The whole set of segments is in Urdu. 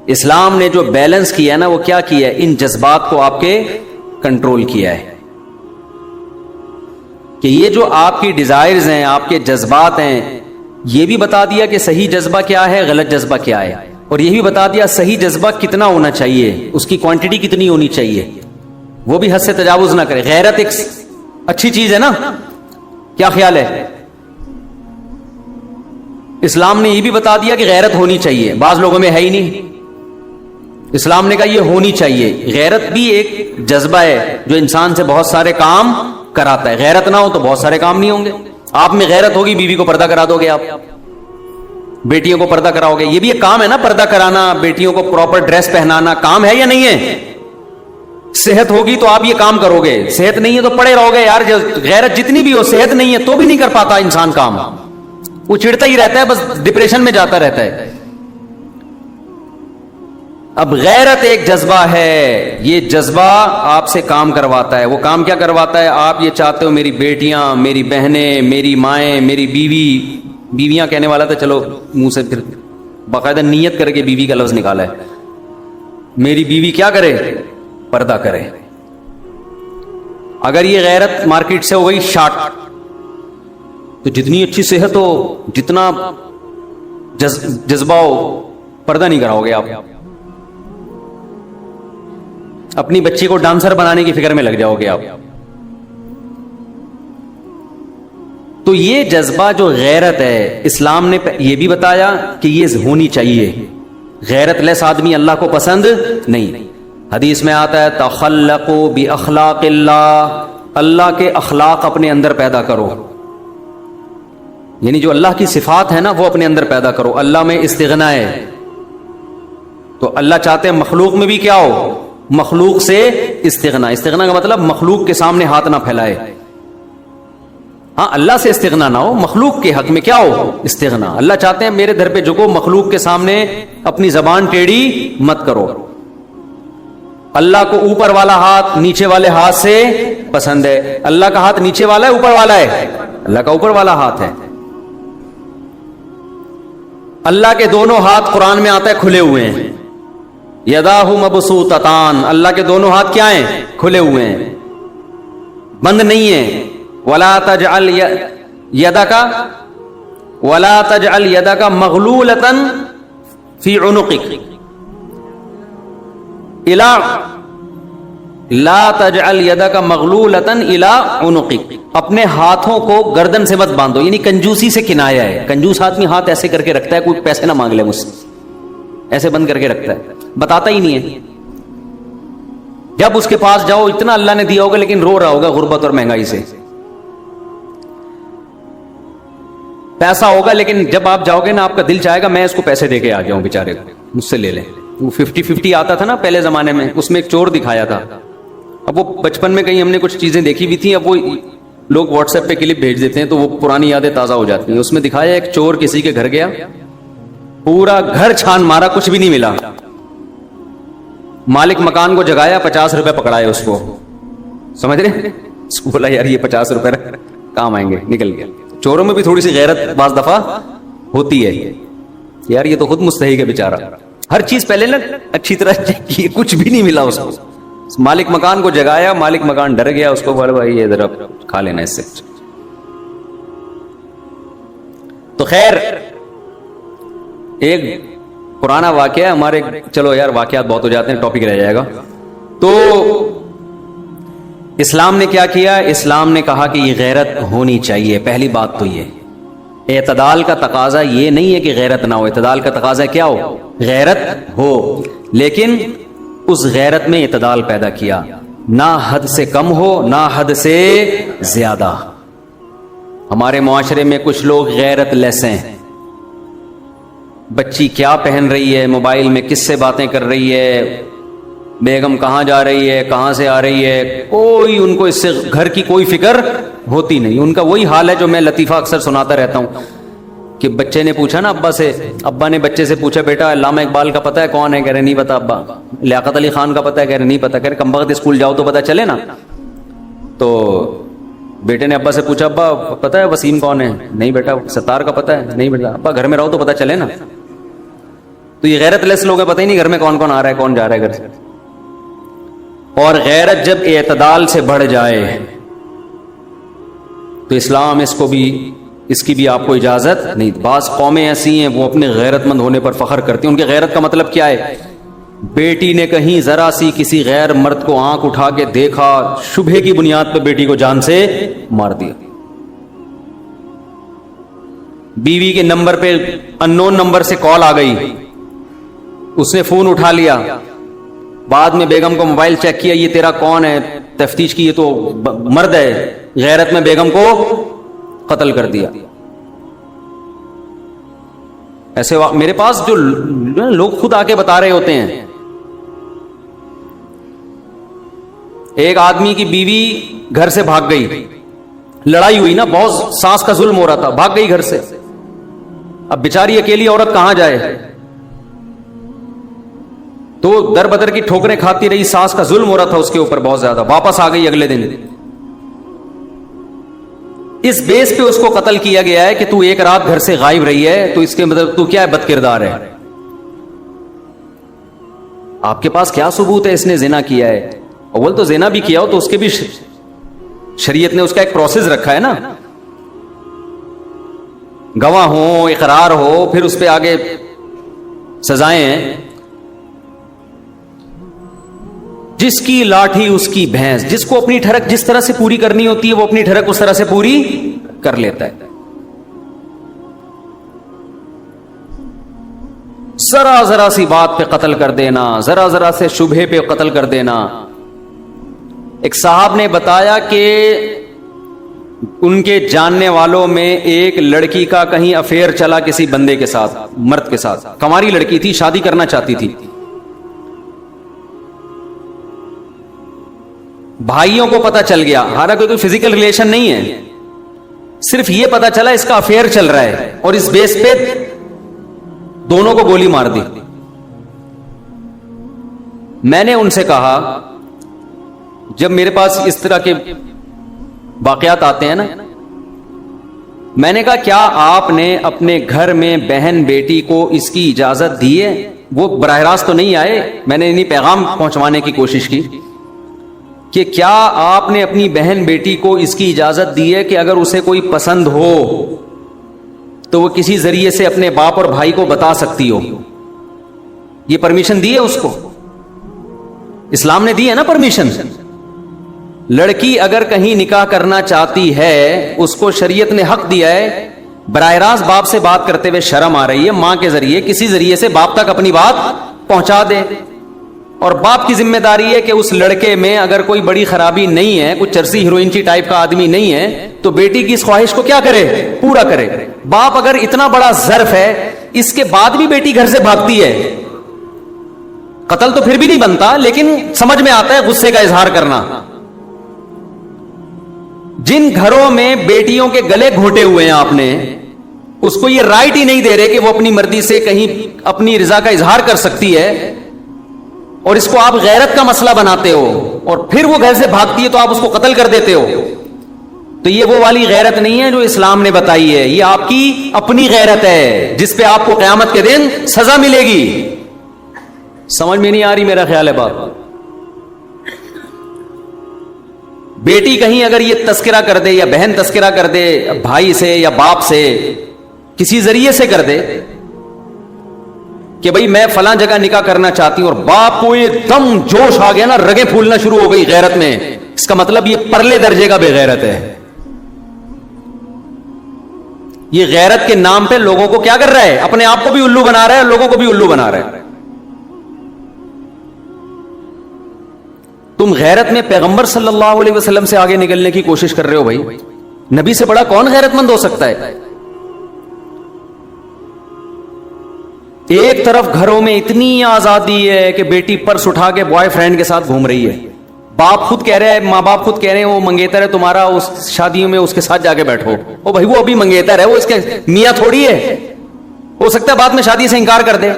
اسلام نے جو بیلنس کیا ہے نا وہ کیا کیا ہے؟ ان جذبات کو آپ کے کنٹرول کیا ہے کہ یہ جو آپ کی ڈیزائرز ہیں، آپ کے جذبات ہیں، یہ بھی بتا دیا کہ صحیح جذبہ کیا ہے، غلط جذبہ کیا ہے، اور یہ بھی بتا دیا صحیح جذبہ کتنا ہونا چاہیے، اس کی کوانٹٹی کتنی ہونی چاہیے، وہ بھی حد سے تجاوز نہ کرے۔ غیرت ایک اچھی چیز ہے نا، کیا خیال ہے؟ اسلام نے یہ بھی بتا دیا کہ غیرت ہونی چاہیے، بعض لوگوں میں ہے ہی نہیں، اسلام نے کہا یہ ہونی چاہیے۔ غیرت بھی ایک جذبہ ہے جو انسان سے بہت سارے کام کراتا ہے، غیرت نہ ہو تو بہت سارے کام نہیں ہوں گے۔ آپ میں غیرت ہوگی، بیوی کو پردہ کرا دو گے، آپ بیٹیوں کو پردہ کراؤ گے، یہ بھی ایک کام ہے نا، پردہ کرانا، بیٹیوں کو پراپر ڈریس پہنانا کام ہے یا نہیں ہے؟ صحت ہوگی تو آپ یہ کام کرو گے، صحت نہیں ہے تو پڑے رہو گے یار، غیرت جتنی بھی ہو صحت نہیں ہے تو بھی نہیں کر پاتا انسان کام، وہ چڑھتا ہی رہتا ہے، بس ڈپریشن میں جاتا رہتا ہے۔ اب غیرت ایک جذبہ ہے، یہ جذبہ آپ سے کام کرواتا ہے۔ وہ کام کیا کرواتا ہے؟ آپ یہ چاہتے ہو میری بیٹیاں، میری بہنیں، میری مائیں، میری بیوی، بیویاں کہنے والا تھا، چلو منہ سے پھر باقاعدہ نیت کر کے بیوی کا لفظ نکالا ہے، میری بیوی کیا کرے؟ پردہ کرے۔ اگر یہ غیرت مارکیٹ سے ہو گئی شارٹ، تو جتنی اچھی صحت ہو، جتنا جذبہ ہو، پردہ نہیں کراؤ گے آپ، اپنی بچی کو ڈانسر بنانے کی فکر میں لگ جاؤ گے آپ۔ تو یہ جذبہ جو غیرت ہے، اسلام نے یہ بھی بتایا کہ یہ ہونی چاہیے، غیرت لیس آدمی اللہ کو پسند نہیں۔ حدیث میں آتا ہے تخلقوا باخلاق اللہ، اللہ کے اخلاق اپنے اندر پیدا کرو، یعنی جو اللہ کی صفات ہے نا وہ اپنے اندر پیدا کرو۔ اللہ میں استغنا ہے تو اللہ چاہتے ہیں مخلوق میں بھی کیا ہو؟ مخلوق سے استغنا۔ استغنا کا مطلب مخلوق کے سامنے ہاتھ نہ پھیلائے، ہاں اللہ سے استغنا نہ ہو، مخلوق کے حق میں کیا ہو؟ استغنا۔ اللہ چاہتے ہیں میرے در پہ جھکو، مخلوق کے سامنے اپنی زبان ٹیڑھی مت کرو۔ اللہ کو اوپر والا ہاتھ نیچے والے ہاتھ سے پسند ہے۔ اللہ کا ہاتھ نیچے والا ہے اوپر والا ہے؟ اللہ کا اوپر والا ہاتھ ہے۔ اللہ کے دونوں ہاتھ قرآن میں آتا ہے کھلے ہوئے ہیں، یداہ مبسوطتان، اللہ کے دونوں ہاتھ کیا ہیں؟ کھلے ہوئے ہیں، بند نہیں ہیں۔ ولا تجعل یدک ولا تجعل یدک مغلولۃ فی عنقک لا تجعل یدک مغلولۃ الی عنقک، اپنے ہاتھوں کو گردن سے مت باندھو، یعنی کنجوسی سے کنایا ہے۔ کنجوس آدمی ہاتھ ایسے کر کے رکھتا ہے، کوئی پیسے نہ مانگ لے مجھ سے، ایسے بند کر کے رکھتا ہے، بتاتا ہی نہیں ہے۔ جب اس کے پاس جاؤ اتنا اللہ نے دیا ہوگا لیکن رو رہا ہوگا غربت اور مہنگائی سے، پیسہ ہوگا لیکن جب آپ جاؤ گے نا آپ کا دل چاہے گا میں اس کو پیسے دے کے آ جاؤں، بیچارے کو مجھ سے لے لیں۔ وہ 50-50 آتا تھا نا پہلے زمانے میں، اس میں ایک چور دکھایا تھا۔ اب وہ بچپن میں کہیں ہم نے کچھ چیزیں دیکھی بھی تھیں، اب وہ لوگ واٹس ایپ پہ کلپ بھیج دیتے ہیں تو وہ پرانی یادیں تازہ ہو جاتی ہیں۔ اس میں دکھایا ایک چور کسی کے گھر گیا، پورا گھر چھان مارا، کچھ بھی نہیں ملا۔ مالک مکان کو جگایا، 50 روپے پکڑائے اس کو، سمجھ رہے؟ اس کو بولا یار یہ 50 روپے کام آئیں گے، نکل گیا۔ چوروں میں بھی تھوڑی سی غیرت بعض دفعہ ہوتی ہے، یار یہ تو خود مستحق ہے بیچارہ، ہر چیز پہلے نا اچھی طرح کی، کچھ بھی نہیں ملا اس کو۔ مالک مکان کو جگایا، مالک مکان ڈر گیا، اس کو بولا بھائی یہ ذرا کھا لینا اس سے۔ تو خیر ایک پرانا واقعہ ہمارے، چلو یار واقعات بہت ہو جاتے ہیں، ٹاپک رہ جائے گا۔ تو اسلام نے کیا کیا؟ اسلام نے کہا کہ یہ غیرت ہونی چاہیے۔ پہلی بات تو یہ اعتدال کا تقاضا یہ نہیں ہے کہ غیرت نہ ہو، اعتدال کا تقاضا کیا ہو؟ غیرت ہو، لیکن اس غیرت میں اعتدال پیدا کیا، نہ حد سے کم ہو نہ حد سے زیادہ۔ ہمارے معاشرے میں کچھ لوگ غیرت لیس ہیں، بچی کیا پہن رہی ہے، موبائل میں کس سے باتیں کر رہی ہے، بیگم کہاں جا رہی ہے، کہاں سے آ رہی ہے، کوئی ان کو اس سے گھر کی کوئی فکر ہوتی نہیں۔ ان کا وہی حال ہے جو میں لطیفہ اکثر سناتا رہتا ہوں کہ بچے نے پوچھا نا ابا سے، ابا نے بچے سے پوچھا بیٹا علامہ اقبال کا پتہ ہے کون ہے؟ کہہ رہے نہیں پتا ابا۔ لیاقت علی خان کا پتہ ہے؟ کہہ رہے نہیں پتا۔ کہہ رہے کم بخت اسکول جاؤ تو پتہ چلے نا۔ تو بیٹے نے ابا سے پوچھا ابا پتہ ہے وسیم کون ہے؟ نہیں بیٹا۔ ستار کا پتہ ہے؟ نہیں بیٹا۔ ابا گھر میں رہو تو پتہ چلے نا۔ تو یہ غیرت لیس لوگ ہیں، پتہ ہی نہیں گھر میں کون کون آ رہا ہے کون جا رہا ہے گھر سے. اور غیرت جب اعتدال سے بڑھ جائے تو اسلام اس کی بھی آپ کو اجازت نہیں. بعض قومیں ایسی ہیں وہ اپنے غیرت مند ہونے پر فخر کرتی ہیں. ان کے غیرت کا مطلب کیا ہے؟ بیٹی نے کہیں ذرا سی کسی غیر مرد کو آنکھ اٹھا کے دیکھا، شبہے کی بنیاد پہ بیٹی کو جان سے مار دیا. بیوی کے نمبر پہ اننون نمبر سے کال آ گئی، اس نے فون اٹھا لیا، بعد میں بیگم کو موبائل چیک کیا، یہ تیرا کون ہے؟ تفتیش کی، یہ تو مرد ہے. غیرت میں بیگم کو قتل کر دیا. ایسے میرے پاس جو لوگ خود آ کے بتا رہے ہوتے ہیں. ایک آدمی کی بیوی گھر سے بھاگ گئی، لڑائی ہوئی نا، بہت ساس کا ظلم ہو رہا تھا، بھاگ گئی گھر سے. اب بیچاری اکیلی عورت کہاں جائے؟ تو در بدر کی ٹھوکریں کھاتی رہی، ساس کا ظلم ہو رہا تھا اس کے اوپر بہت زیادہ. واپس آ گئی اگلے دن. اس بیس پہ اس کو قتل کیا گیا ہے کہ تو ایک رات گھر سے غائب رہی ہے، تو اس کے مطلب تو کیا ہے؟ بد کردار ہے. آپ کے پاس کیا ثبوت ہے اس نے زنا کیا ہے؟ اول تو زنا بھی کیا ہو تو اس کے بھی شریعت نے اس کا ایک پروسیس رکھا ہے نا، گواہ ہو، اقرار ہو، پھر اس پہ آگے سزائیں ہیں. جس کی لاٹھی اس کی بھینس، جس کو اپنی ٹھڑک جس طرح سے پوری کرنی ہوتی ہے وہ اپنی ٹھڑک اس طرح سے پوری کر لیتا ہے. ذرا ذرا سی بات پہ قتل کر دینا، ذرا ذرا سے شبہے پہ قتل کر دینا. ایک صاحب نے بتایا کہ ان کے جاننے والوں میں ایک لڑکی کا کہیں افیئر چلا کسی بندے کے ساتھ، مرد کے ساتھ. کنواری لڑکی تھی، شادی کرنا چاہتی تھی. بھائیوں کو پتا چل گیا، حالانکہ کوئی فزیکل ریلیشن نہیں ہے، صرف یہ پتا چلا اس کا افیئر چل رہا ہے، اور اس بیس پہ دونوں کو گولی مار دی. میں نے ان سے کہا، جب میرے پاس اس طرح کے واقعات آتے ہیں نا، میں نے کہا کیا آپ نے اپنے گھر میں بہن بیٹی کو اس کی اجازت دی ہے؟ وہ براہ راست تو نہیں آئے، میں نے انہیں پیغام پہنچوانے کی کوشش کی کہ کیا آپ نے اپنی بہن بیٹی کو اس کی اجازت دی ہے کہ اگر اسے کوئی پسند ہو تو وہ کسی ذریعے سے اپنے باپ اور بھائی کو بتا سکتی ہو؟ یہ پرمیشن دی ہے اس کو؟ اسلام نے دی ہے نا پرمیشن. لڑکی اگر کہیں نکاح کرنا چاہتی ہے، اس کو شریعت نے حق دیا ہے. براہ راست باپ سے بات کرتے ہوئے شرم آ رہی ہے، ماں کے ذریعے کسی ذریعے سے باپ تک اپنی بات پہنچا دے. اور باپ کی ذمہ داری ہے کہ اس لڑکے میں اگر کوئی بڑی خرابی نہیں ہے، کچھ چرسی ہیروئنچی ٹائپ کا آدمی نہیں ہے، تو بیٹی کی اس خواہش کو کیا کرے؟ پورا کرے. باپ اگر اتنا بڑا ظرف ہے، اس کے بعد بھی بیٹی گھر سے بھاگتی ہے، قتل تو پھر بھی نہیں بنتا، لیکن سمجھ میں آتا ہے غصے کا اظہار کرنا. جن گھروں میں بیٹیوں کے گلے گھونٹے ہوئے ہیں آپ نے، اس کو یہ رائٹ ہی نہیں دے رہے کہ وہ اپنی مرضی سے کہیں اپنی رضا کا اظہار کر سکتی ہے، اور اس کو آپ غیرت کا مسئلہ بناتے ہو، اور پھر وہ گھر سے بھاگتی ہے تو آپ اس کو قتل کر دیتے ہو. تو یہ وہ والی غیرت نہیں ہے جو اسلام نے بتائی ہے، یہ آپ کی اپنی غیرت ہے جس پہ آپ کو قیامت کے دن سزا ملے گی. سمجھ میں نہیں آ رہی میرا خیال ہے بات. بیٹی کہیں اگر یہ تذکرہ کر دے، یا بہن تذکرہ کر دے بھائی سے یا باپ سے، کسی ذریعے سے کر دے کہ بھئی میں فلاں جگہ نکاح کرنا چاہتی ہوں، اور باپ کو ایک دم جوش آ گیا نا، رگیں پھولنا شروع ہو گئی غیرت میں، اس کا مطلب یہ پرلے درجے کا بے غیرت ہے. یہ غیرت کے نام پہ لوگوں کو کیا کر رہا ہے؟ اپنے آپ کو بھی الو بنا رہا ہے، لوگوں کو بھی الو بنا رہا ہے. تم غیرت میں پیغمبر صلی اللہ علیہ وسلم سے آگے نکلنے کی کوشش کر رہے ہو. بھائی نبی سے بڑا کون غیرت مند ہو سکتا ہے؟ ایک طرف گھروں میں اتنی آزادی ہے کہ بیٹی پرس اٹھا کے بوائے فرینڈ کے ساتھ گھوم رہی ہے، باپ خود کہہ رہے ہیں، ماں باپ خود کہہ رہے ہیں وہ منگیتر ہے تمہارا، اس شادیوں میں اس کے ساتھ جا کے بیٹھو. او بھائی وہ ابھی منگیتر ہے، وہ اس کے میاں تھوڑی ہے، ہو سکتا ہے بعد میں شادی سے انکار کر دے.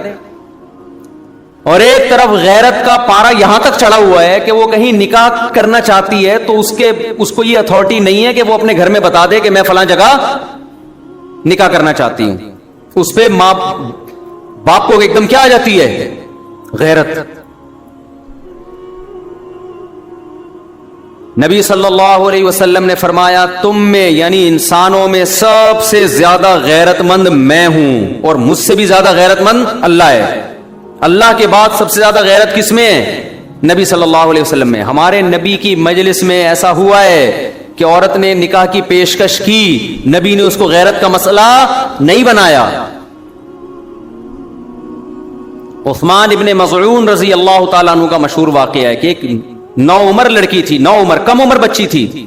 اور ایک طرف غیرت کا پارا یہاں تک چڑھا ہوا ہے کہ وہ کہیں نکاح کرنا چاہتی ہے تو اس کو یہ اتھارٹی نہیں ہے کہ وہ اپنے گھر میں بتا دے کہ میں فلاں جگہ نکاح کرنا چاہتی ہوں. اس پہ ماں باپ کو ایک دم کیا آ جاتی ہے؟ غیرت. نبی صلی اللہ علیہ وسلم نے فرمایا تم میں یعنی انسانوں میں سب سے زیادہ غیرت مند میں ہوں اور مجھ سے بھی زیادہ غیرت مند اللہ ہے. اللہ کے بعد سب سے زیادہ غیرت کس میں ہے؟ نبی صلی اللہ علیہ وسلم میں. ہمارے نبی کی مجلس میں ایسا ہوا ہے کہ عورت نے نکاح کی پیشکش کی, نبی نے اس کو غیرت کا مسئلہ نہیں بنایا. عثمان ابن مظعون رضی اللہ تعالیٰ عنہ کا مشہور واقعہ ہے کہ ایک نو عمر لڑکی تھی, نو عمر کم عمر بچی تھی,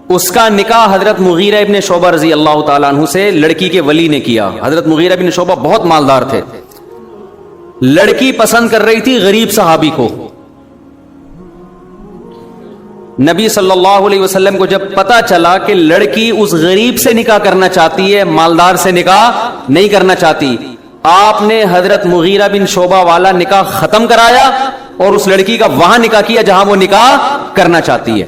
اس کا نکاح حضرت مغیرہ ابن شعبہ رضی اللہ تعالیٰ عنہ سے لڑکی کے ولی نے کیا. حضرت مغیرہ ابن شعبہ بہت مالدار تھے. لڑکی پسند کر رہی تھی غریب صحابی کو. نبی صلی اللہ علیہ وسلم کو جب پتا چلا کہ لڑکی اس غریب سے نکاح کرنا چاہتی ہے, مالدار سے نکاح نہیں کرنا چاہتی, آپ نے حضرت مغیرہ بن شعبہ والا نکاح ختم کرایا اور اس لڑکی کا وہاں نکاح کیا جہاں وہ نکاح کرنا چاہتی ہے.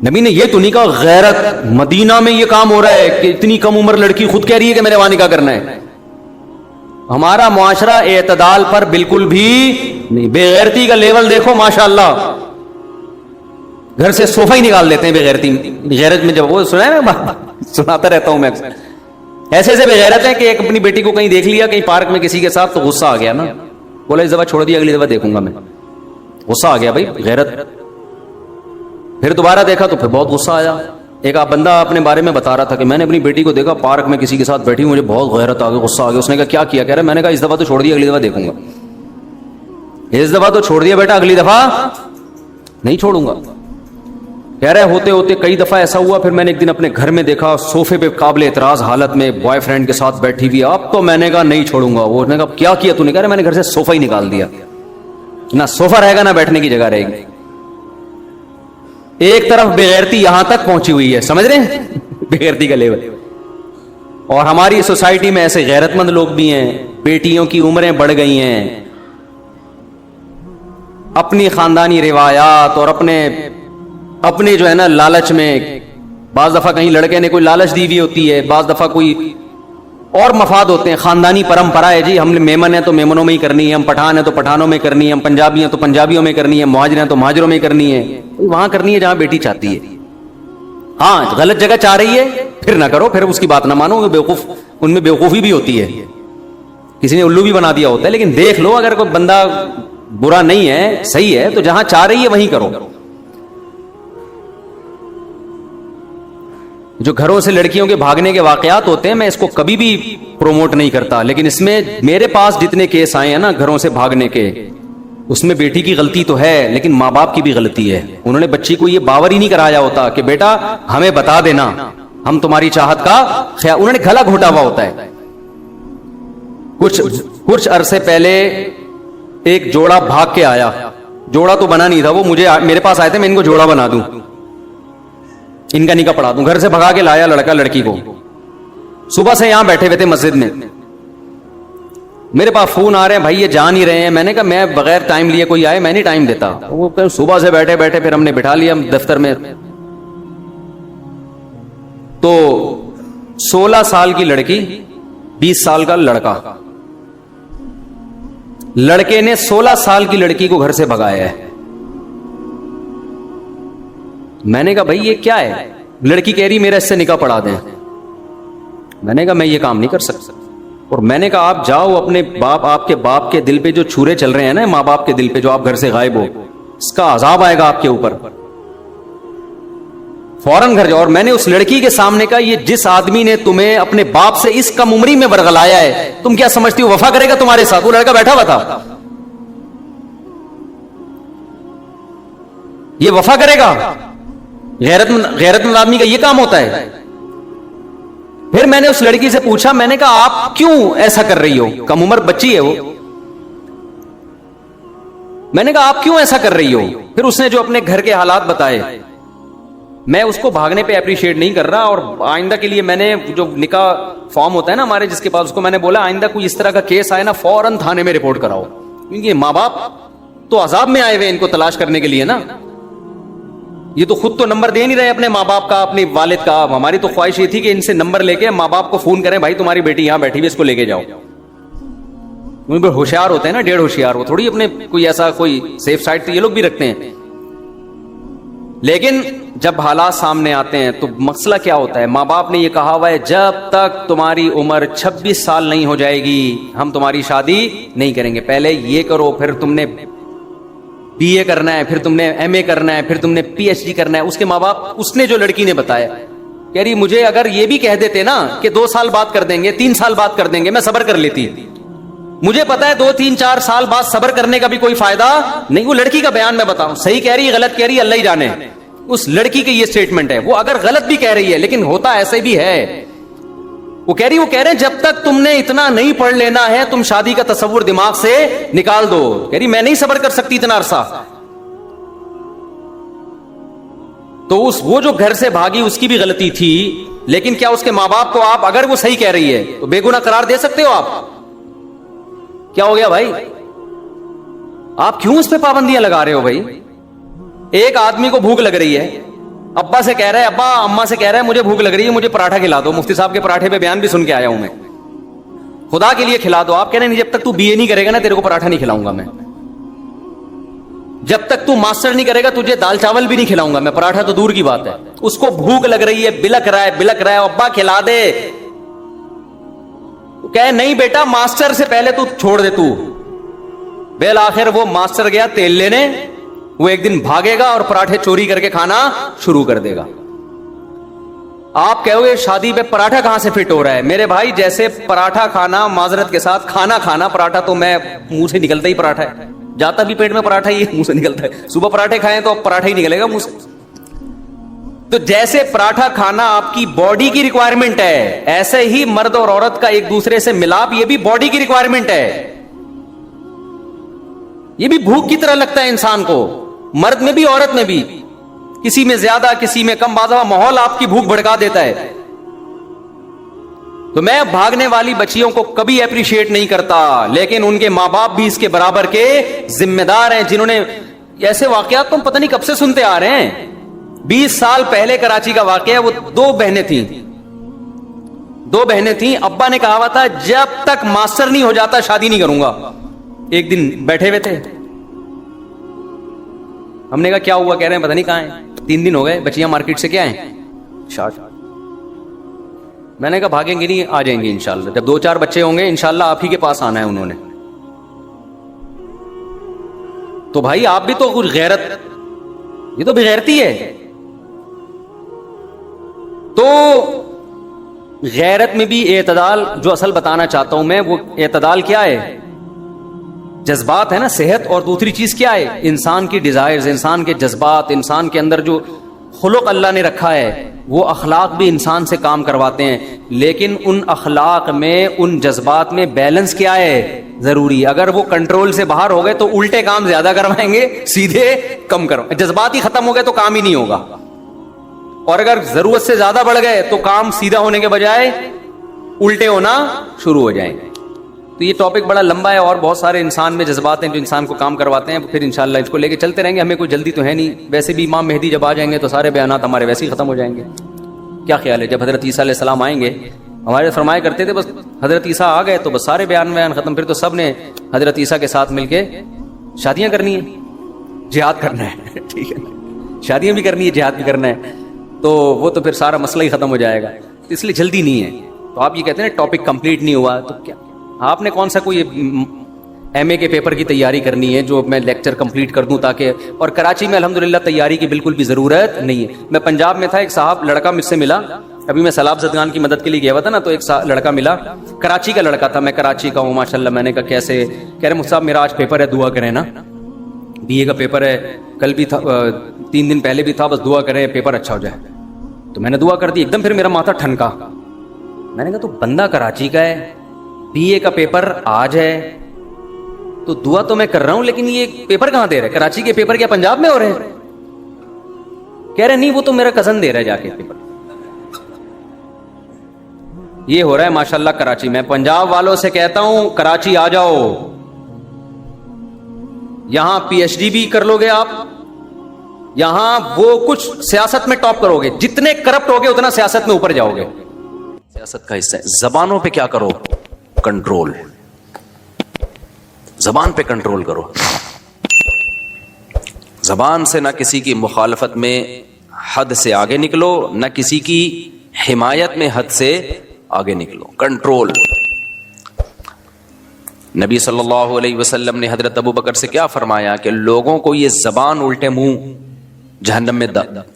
نبی نے یہ تو نہیں کہا غیرت مدینہ میں یہ کام ہو رہا ہے کہ اتنی کم عمر لڑکی خود کہہ رہی ہے کہ میرے وہاں نکاح کرنا ہے. ہمارا معاشرہ اعتدال پر بالکل بھی نہیں. بے غیرتی کا لیول دیکھو ماشاءاللہ, گھر سے صوفہ ہی نکال دیتے ہیں بے غیرتی. غیرت میں جب وہ سنا ہے نا, سناتا رہتا ہوں میں, ایسے ایسے بے غیرت ہے کہ ایک اپنی بیٹی کو کہیں دیکھ لیا کہیں پارک میں کسی کے ساتھ تو غصہ آ گیا نا, بولا اس دفعہ چھوڑ دیا اگلی دفعہ دیکھوں گا میں. غصہ آ گیا بھائی غیرت. پھر دوبارہ دیکھا تو پھر بہت غصہ آیا. ایک آپ بندہ اپنے بارے میں بتا رہا تھا کہ میں نے اپنی بیٹی کو دیکھا پارک میں کسی کے ساتھ بیٹھی, مجھے بہت غیرت آ گئی, غصہ آ گیا. اس نے کہا کیا کیا؟ کہہ رہا میں نے کہا اس دفعہ تو چھوڑ دیا اگلی دفعہ دیکھوں گا. اس دفعہ تو چھوڑ دیا بیٹا, اگلی دفعہ نہیں چھوڑوں گا. کہہ رہے ہوتے ہوتے کئی دفعہ ایسا ہوا, پھر میں نے ایک دن اپنے گھر میں دیکھا صوفے پہ قابل اعتراض حالت میں بوائے فرینڈ کے ساتھ بیٹھی ہوئی. اب تو میں نے کہا نہیں چھوڑوں گا. وہ نے کہا کیا کیا تو نے؟ کہہ رہا میں نے گھر سے صوفہ ہی نکال دیا, نہ صوفہ رہے گا نہ بیٹھنے کی جگہ رہے گی. ایک طرف بے غیرتی یہاں تک پہنچی ہوئی ہے, سمجھ رہے ہیں بے غیرتی کا لیول. اور ہماری سوسائٹی میں ایسے غیرت مند لوگ بھی ہیں, بیٹیوں کی عمریں بڑھ گئی ہیں, اپنی خاندانی روایات اور اپنے جو ہے نا لالچ میں. بعض دفعہ کہیں لڑکے نے کوئی لالچ دی ہوئی ہوتی ہے, بعض دفعہ کوئی اور مفاد ہوتے ہیں. خاندانی پرمپرا ہے جی, ہم میمن ہیں تو میمنوں میں ہی کرنی ہے, ہم پٹھان ہیں تو پٹھانوں میں کرنی ہے, ہم پنجابی ہیں تو پنجابیوں میں کرنی ہے, مہاجر ہیں تو مہاجروں میں کرنی ہے. وہاں کرنی ہے جہاں بیٹی چاہتی ہے. ہاں غلط جگہ چاہ رہی ہے پھر نہ کرو, پھر اس کی بات نہ مانو. بیوقوف, ان میں بیوقوفی بھی ہوتی ہے, کسی نے الو بھی بنا دیا ہوتا ہے. لیکن دیکھ لو, اگر کوئی بندہ برا نہیں ہے صحیح ہے تو جہاں چاہ رہی ہے وہیں کرو. جو گھروں سے لڑکیوں کے بھاگنے کے واقعات ہوتے ہیں میں اس کو کبھی بھی پروموٹ نہیں کرتا, لیکن اس میں میرے پاس جتنے کیس آئے ہیں نا گھروں سے بھاگنے کے, اس میں بیٹی کی غلطی تو ہے لیکن ماں باپ کی بھی غلطی ہے. انہوں نے بچی کو یہ باور ہی نہیں کرایا ہوتا کہ بیٹا ہمیں بتا دینا, ہم تمہاری چاہت کا خیال. انہوں نے گلا گھوٹا ہوا ہوتا ہے. کچھ عرصے پہلے ایک جوڑا بھاگ کے آیا, جوڑا تو بنا نہیں تھا, وہ میرے پاس آئے تھے میں ان کو جوڑا بنا دوں, ان کا نکاح پڑھا دوں. گھر سے بھگا کے لایا لڑکا لڑکی کو. صبح سے یہاں بیٹھے ہوئے تھے مسجد میں, میرے پاس فون آ رہے ہیں بھائی یہ جان ہی رہے ہیں. میں نے کہا میں بغیر ٹائم لیے کوئی آئے میں نہیں ٹائم دیتا. وہ صبح سے بیٹھے بیٹھے پھر ہم نے بٹھا لیا دفتر میں. تو 16 سال کی لڑکی 20 سال کا لڑکا, لڑکے نے 16 سال کی لڑکی کو گھر سے بھگایا ہے. میں نے کہا بھائی یہ کیا ہے؟ لڑکی کہہ رہی میرا اس سے نکاح پڑھا دیں. میں نے کہا میں یہ کام نہیں کر سکتا. اور میں نے کہا آپ جاؤ اپنے باپ, آپ کے باپ کے دل پہ جو چھرے چل رہے ہیں نا, ماں باپ کے دل پہ جو آپ گھر سے غائب ہو, اس کا عذاب آئے گا آپ کے اوپر. فوراً گھر جاؤ. اور میں نے اس لڑکی کے سامنے کہا یہ جس آدمی نے تمہیں اپنے باپ سے اس کم عمری میں برگلایا ہے, تم کیا سمجھتی ہو وفا کرے گا تمہارے ساتھ؟ وہ لڑکا بیٹھا ہوا تھا, یہ وفا کرے گا؟ غیرت مند آدمی کا یہ کام ہوتا ہے. پھر میں نے اس لڑکی سے پوچھا, میں نے کہا آپ کیوں ایسا کر رہی ہو؟ کم عمر بچی ہے وہ. میں نے کہا آپ کیوں ایسا کر رہی ہو؟ پھر اس نے جو اپنے گھر کے حالات بتائے. میں اس کو بھاگنے پہ اپریشیٹ نہیں کر رہا, اور آئندہ کے لیے میں نے جو نکاح فارم ہوتا ہے نا ہمارے جس کے پاس, اس کو میں نے بولا آئندہ کوئی اس طرح کا کیس آئے نا فوراً تھانے میں رپورٹ کراؤ, کیونکہ ماں باپ تو عذاب میں آئے ہوئے ان کو تلاش کرنے کے لیے نا. یہ تو خود تو نمبر دے نہیں رہے اپنے ماں باپ کا, اپنے والد کا. ہماری تو خواہش یہ تھی کہ ان سے نمبر لے کے ماں باپ کو فون کریں, بھائی تمہاری بیٹی یہاں بیٹھی ہوئی, اس کو لے کے جاؤ. ہوشیار ہوتے ہیں نا, ڈیڑھ ہوشیار, وہ تھوڑی اپنے کوئی ایسا کوئی سیف سائڈ تو یہ لوگ بھی رکھتے ہیں. لیکن جب حالات سامنے آتے ہیں تو مسئلہ کیا ہوتا ہے؟ ماں باپ نے یہ کہا ہوا ہے جب تک تمہاری عمر 26 سال نہیں ہو جائے گی ہم تمہاری شادی نہیں کریں گے. پہلے یہ کرو, پھر تم نے بی اے کرنا ہے, پھر تم نے ایم اے کرنا ہے, پھر تم نے پی ایچ ڈی کرنا ہے. اس کے ماں باپ, اس نے جو لڑکی نے بتایا, کہہ رہی مجھے اگر یہ بھی کہہ دیتے نا کہ 2 سال بعد کر دیں گے, 3 سال بعد کر دیں گے, میں صبر کر لیتی. مجھے پتا ہے 2 3 4 سال بعد صبر کرنے کا بھی کوئی فائدہ نہیں. وہ لڑکی کا بیان میں بتاؤں, صحیح کہہ رہی ہے غلط کہہ رہی ہے اللہ ہی جانے. اس لڑکی کی یہ سٹیٹمنٹ ہے, وہ اگر غلط بھی کہہ رہی ہے لیکن ہوتا ایسے بھی ہے. وہ کہہ رہے ہیں جب تک تم نے اتنا نہیں پڑھ لینا ہے تم شادی کا تصور دماغ سے نکال دو. کہہ رہی میں نہیں صبر کر سکتی اتنا عرصہ. تو وہ جو گھر سے بھاگی اس کی بھی غلطی تھی, لیکن کیا اس کے ماں باپ کو آپ, اگر وہ صحیح کہہ رہی ہے تو بے گناہ قرار دے سکتے ہو آپ؟ کیا ہو گیا بھائی؟ آپ کیوں اس پہ پابندیاں لگا رہے ہو بھائی؟ ایک آدمی کو بھوک لگ رہی ہے, ابا سے کہہ رہا ہے, ابا اما سے کہہ رہا ہے مجھے بھوک لگ رہی ہے, مجھے پراٹھا کھلا دو. مفتی صاحب کے پراٹھے پہ بیان بھی سن کے آیا ہوں میں, خدا کے لیے کھلا دو. آپ کہہ رہے ہیں جب تک تو بی اے نہیں کرے گا نا تیرے کو پراٹھا نہیں کھلاؤں گا میں, جب تک تو ماسٹر نہیں کرے گا تجھے دال چاول بھی نہیں کھلاؤں گا میں, پراٹھا تو دور کی بات ہے. اس کو بھوک لگ رہی ہے, بلک رہا ہے, ابا کھلا دے. کہے نہیں بیٹا ماسٹر سے پہلے تو چھوڑ دے. تو بالآخر وہ ماسٹر گیا تیل لینے, وہ ایک دن بھاگے گا اور پراٹھے چوری کر کے کھانا شروع کر دے گا. آپ کہو گے شادی پہ پراٹھا کہاں سے فٹ ہو رہا ہے؟ میرے بھائی جیسے پراٹھا کھانا, معذرت کے ساتھ کھانا, پراٹھا تو میں منہ سے نکلتا ہی پراٹھا ہے, جاتا بھی پیٹ میں پراٹھا ہی منہ سے نکلتا ہے. صبح پراٹھے کھائیں تو پراٹھا ہی نکلے گا منہ سے. تو جیسے پراٹھا کھانا آپ کی باڈی کی ریکوائرمنٹ ہے, ایسے ہی مرد اور عورت کا ایک دوسرے سے ملاپ یہ بھی باڈی کی ریکوائرمنٹ ہے. یہ بھی بھوک کی طرح لگتا ہے انسان کو, مرد میں بھی عورت میں بھی, کسی میں زیادہ کسی میں کم. بعض ماحول آپ کی بھوک بھڑکا دیتا ہے. تو میں بھاگنے والی بچیوں کو کبھی اپریشیٹ نہیں کرتا, لیکن ان کے ماں باپ بھی اس کے برابر کے ذمہ دار ہیں, جنہوں نے ایسے واقعات تم پتہ نہیں کب سے سنتے آ رہے ہیں. 20 سال پہلے کراچی کا واقعہ ہے. وہ 2 بہنیں تھیں. ابا نے کہا ہوا تھا جب تک ماسٹر نہیں ہو جاتا شادی نہیں کروں گا. ایک دن بیٹھے ہوئے تھے, ہم نے کہا کیا ہوا؟ کہہ رہے ہیں پتہ نہیں کہاں ہیں. 3 دن ہو گئے, بچیاں مارکیٹ سے کیا ہیں شارٹ. میں نے کہا بھاگیں گے نہیں, آ جائیں گے انشاءاللہ. جب 2 4 بچے ہوں گے انشاءاللہ آپ ہی کے پاس آنا ہے انہوں نے. تو بھائی آپ بھی تو کچھ غیرت, یہ تو بغیرتی ہے. تو غیرت میں بھی اعتدال, جو اصل بتانا چاہتا ہوں میں, وہ اعتدال کیا ہے؟ جذبات ہے نا, صحت, اور دوسری چیز کیا ہے؟ انسان کی ڈیزائرز, انسان کے جذبات, انسان کے اندر جو خلق اللہ نے رکھا ہے, وہ اخلاق بھی انسان سے کام کرواتے ہیں. لیکن ان اخلاق میں, ان جذبات میں بیلنس کیا ہے؟ ضروری. اگر وہ کنٹرول سے باہر ہو گئے تو الٹے کام زیادہ کروائیں گے, سیدھے کم کروائیں. جذبات ہی ختم ہو گئے تو کام ہی نہیں ہوگا, اور اگر ضرورت سے زیادہ بڑھ گئے تو کام سیدھا ہونے کے بجائے الٹے ہونا شروع ہو جائیں گے. تو یہ ٹاپک بڑا لمبا ہے, اور بہت سارے انسان میں جذبات ہیں جو انسان کو کام کرواتے ہیں. پھر انشاءاللہ اس کو لے کے چلتے رہیں گے, ہمیں کوئی جلدی تو ہے نہیں. ویسے بھی امام مہدی جب آ جائیں گے تو سارے بیانات ہمارے ویسے ہی ختم ہو جائیں گے. کیا خیال ہے؟ جب حضرت عیسیٰ علیہ السلام آئیں گے, ہمارے فرمایا کرتے تھے بس حضرت عیسیٰ آ گئے تو بس سارے بیان ختم. پھر تو سب نے حضرت عیسیٰ کے ساتھ مل کے شادیاں کرنی ہیں, جہاد کرنا ہے. ٹھیک ہے, شادیاں بھی کرنی ہے, جہاد بھی کرنا ہے, تو وہ تو پھر سارا مسئلہ ہی ختم ہو جائے گا. اس لیے جلدی نہیں ہے. تو آپ یہ کہتے ہیں ٹاپک کمپلیٹ نہیں ہوا, تو کیا آپ نے کون سا کوئی ایم اے کے پیپر کی تیاری کرنی ہے جو میں لیکچر کمپلیٹ کر دوں تاکہ. اور کراچی میں الحمدللہ تیاری کی بالکل بھی ضرورت نہیں ہے. میں پنجاب میں تھا, ایک صاحب لڑکا مجھ سے ملا, ابھی میں سیلاب زدگان کی مدد کے لیے گیا ہوا تھا نا, تو ایک لڑکا ملا, کراچی کا لڑکا تھا. میں کراچی کا ہوں ماشاءاللہ. میں نے کہا کیسے؟ کہہ رہے مجھ صاحب میرا آج پیپر ہے, دعا کریں نا. بی اے کا پیپر ہے, کل بھی تھا, 3 دن پہلے بھی تھا, بس دعا کریں پیپر اچھا ہو جائے. تو میں نے دعا کر دی. ایک دم پھر میرا ماتھا ٹھنکا. میں نے کہا تو بندہ کراچی کا ہے, بی اے کا پیپر آج ہے, تو دعا تو میں کر رہا ہوں, لیکن یہ پیپر کہاں دے رہے؟ کراچی کے پیپر کیا پنجاب میں ہو رہے ہیں؟ کہہ رہے نہیں وہ تو میرا کزن دے رہا ہے جا کے پیپر. یہ ہو رہا ہے ماشاءاللہ کراچی میں. پنجاب والوں سے کہتا ہوں کراچی آ جاؤ, یہاں پی ایچ ڈی بھی کر لو گے آپ, یہاں وہ کچھ سیاست میں ٹاپ کرو گے، جتنے کرپٹ ہوگے اتنا سیاست میں اوپر جاؤ گے. سیاست کا حصہ ہے. زبانوں پہ کیا کرو؟ کنٹرول. زبان پہ کنٹرول کرو. زبان سے نہ کسی کی مخالفت میں حد سے آگے نکلو، نہ کسی کی حمایت میں حد سے آگے نکلو. کنٹرول. نبی صلی اللہ علیہ وسلم نے حضرت ابو بکر سے کیا فرمایا کہ لوگوں کو یہ زبان الٹے منہ جہنم میں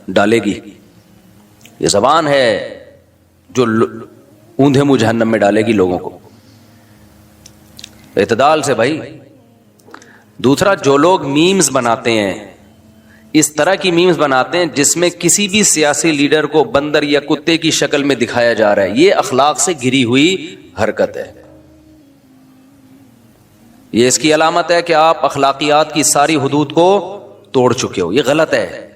ڈالے گی. یہ زبان ہے جو اوندھے منہ جہنم میں ڈالے گی لوگوں کو. اعتدال سے بھائی. دوسرا، جو لوگ میمز بناتے ہیں، اس طرح کی میمز بناتے ہیں جس میں کسی بھی سیاسی لیڈر کو بندر یا کتے کی شکل میں دکھایا جا رہا ہے، یہ اخلاق سے گری ہوئی حرکت ہے. یہ اس کی علامت ہے کہ آپ اخلاقیات کی ساری حدود کو توڑ چکے ہو. یہ غلط ہے.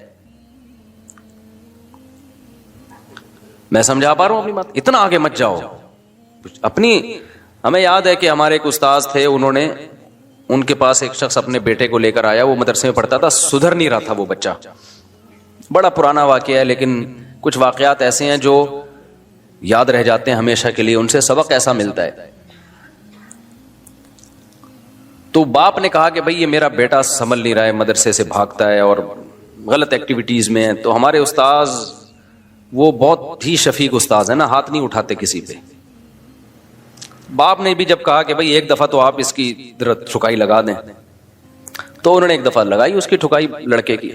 میں سمجھا پا رہا ہوں اپنی بات؟ اتنا آگے مت جاؤ. ہمیں یاد ہے کہ ہمارے ایک استاذ تھے، ان کے پاس ایک شخص اپنے بیٹے کو لے کر آیا. وہ مدرسے میں پڑھتا تھا، سدھر نہیں رہا تھا وہ بچہ. بڑا پرانا واقعہ ہے، لیکن کچھ واقعات ایسے ہیں جو یاد رہ جاتے ہیں ہمیشہ کے لیے. ان سے سبق ایسا ملتا ہے. تو باپ نے کہا کہ بھئی یہ میرا بیٹا سنبھل نہیں رہا ہے، مدرسے سے بھاگتا ہے اور غلط ایکٹیویٹیز میں ہے. تو ہمارے استاذ وہ بہت ہی شفیق استاذ ہے نا، ہاتھ نہیں اٹھاتے کسی پہ. باپ نے بھی جب کہا کہ بھئی ایک دفعہ تو آپ اس کی ٹھکائی لگا دیں، تو انہوں نے ایک دفعہ لگائی اس کی ٹھکائی لڑکے کی.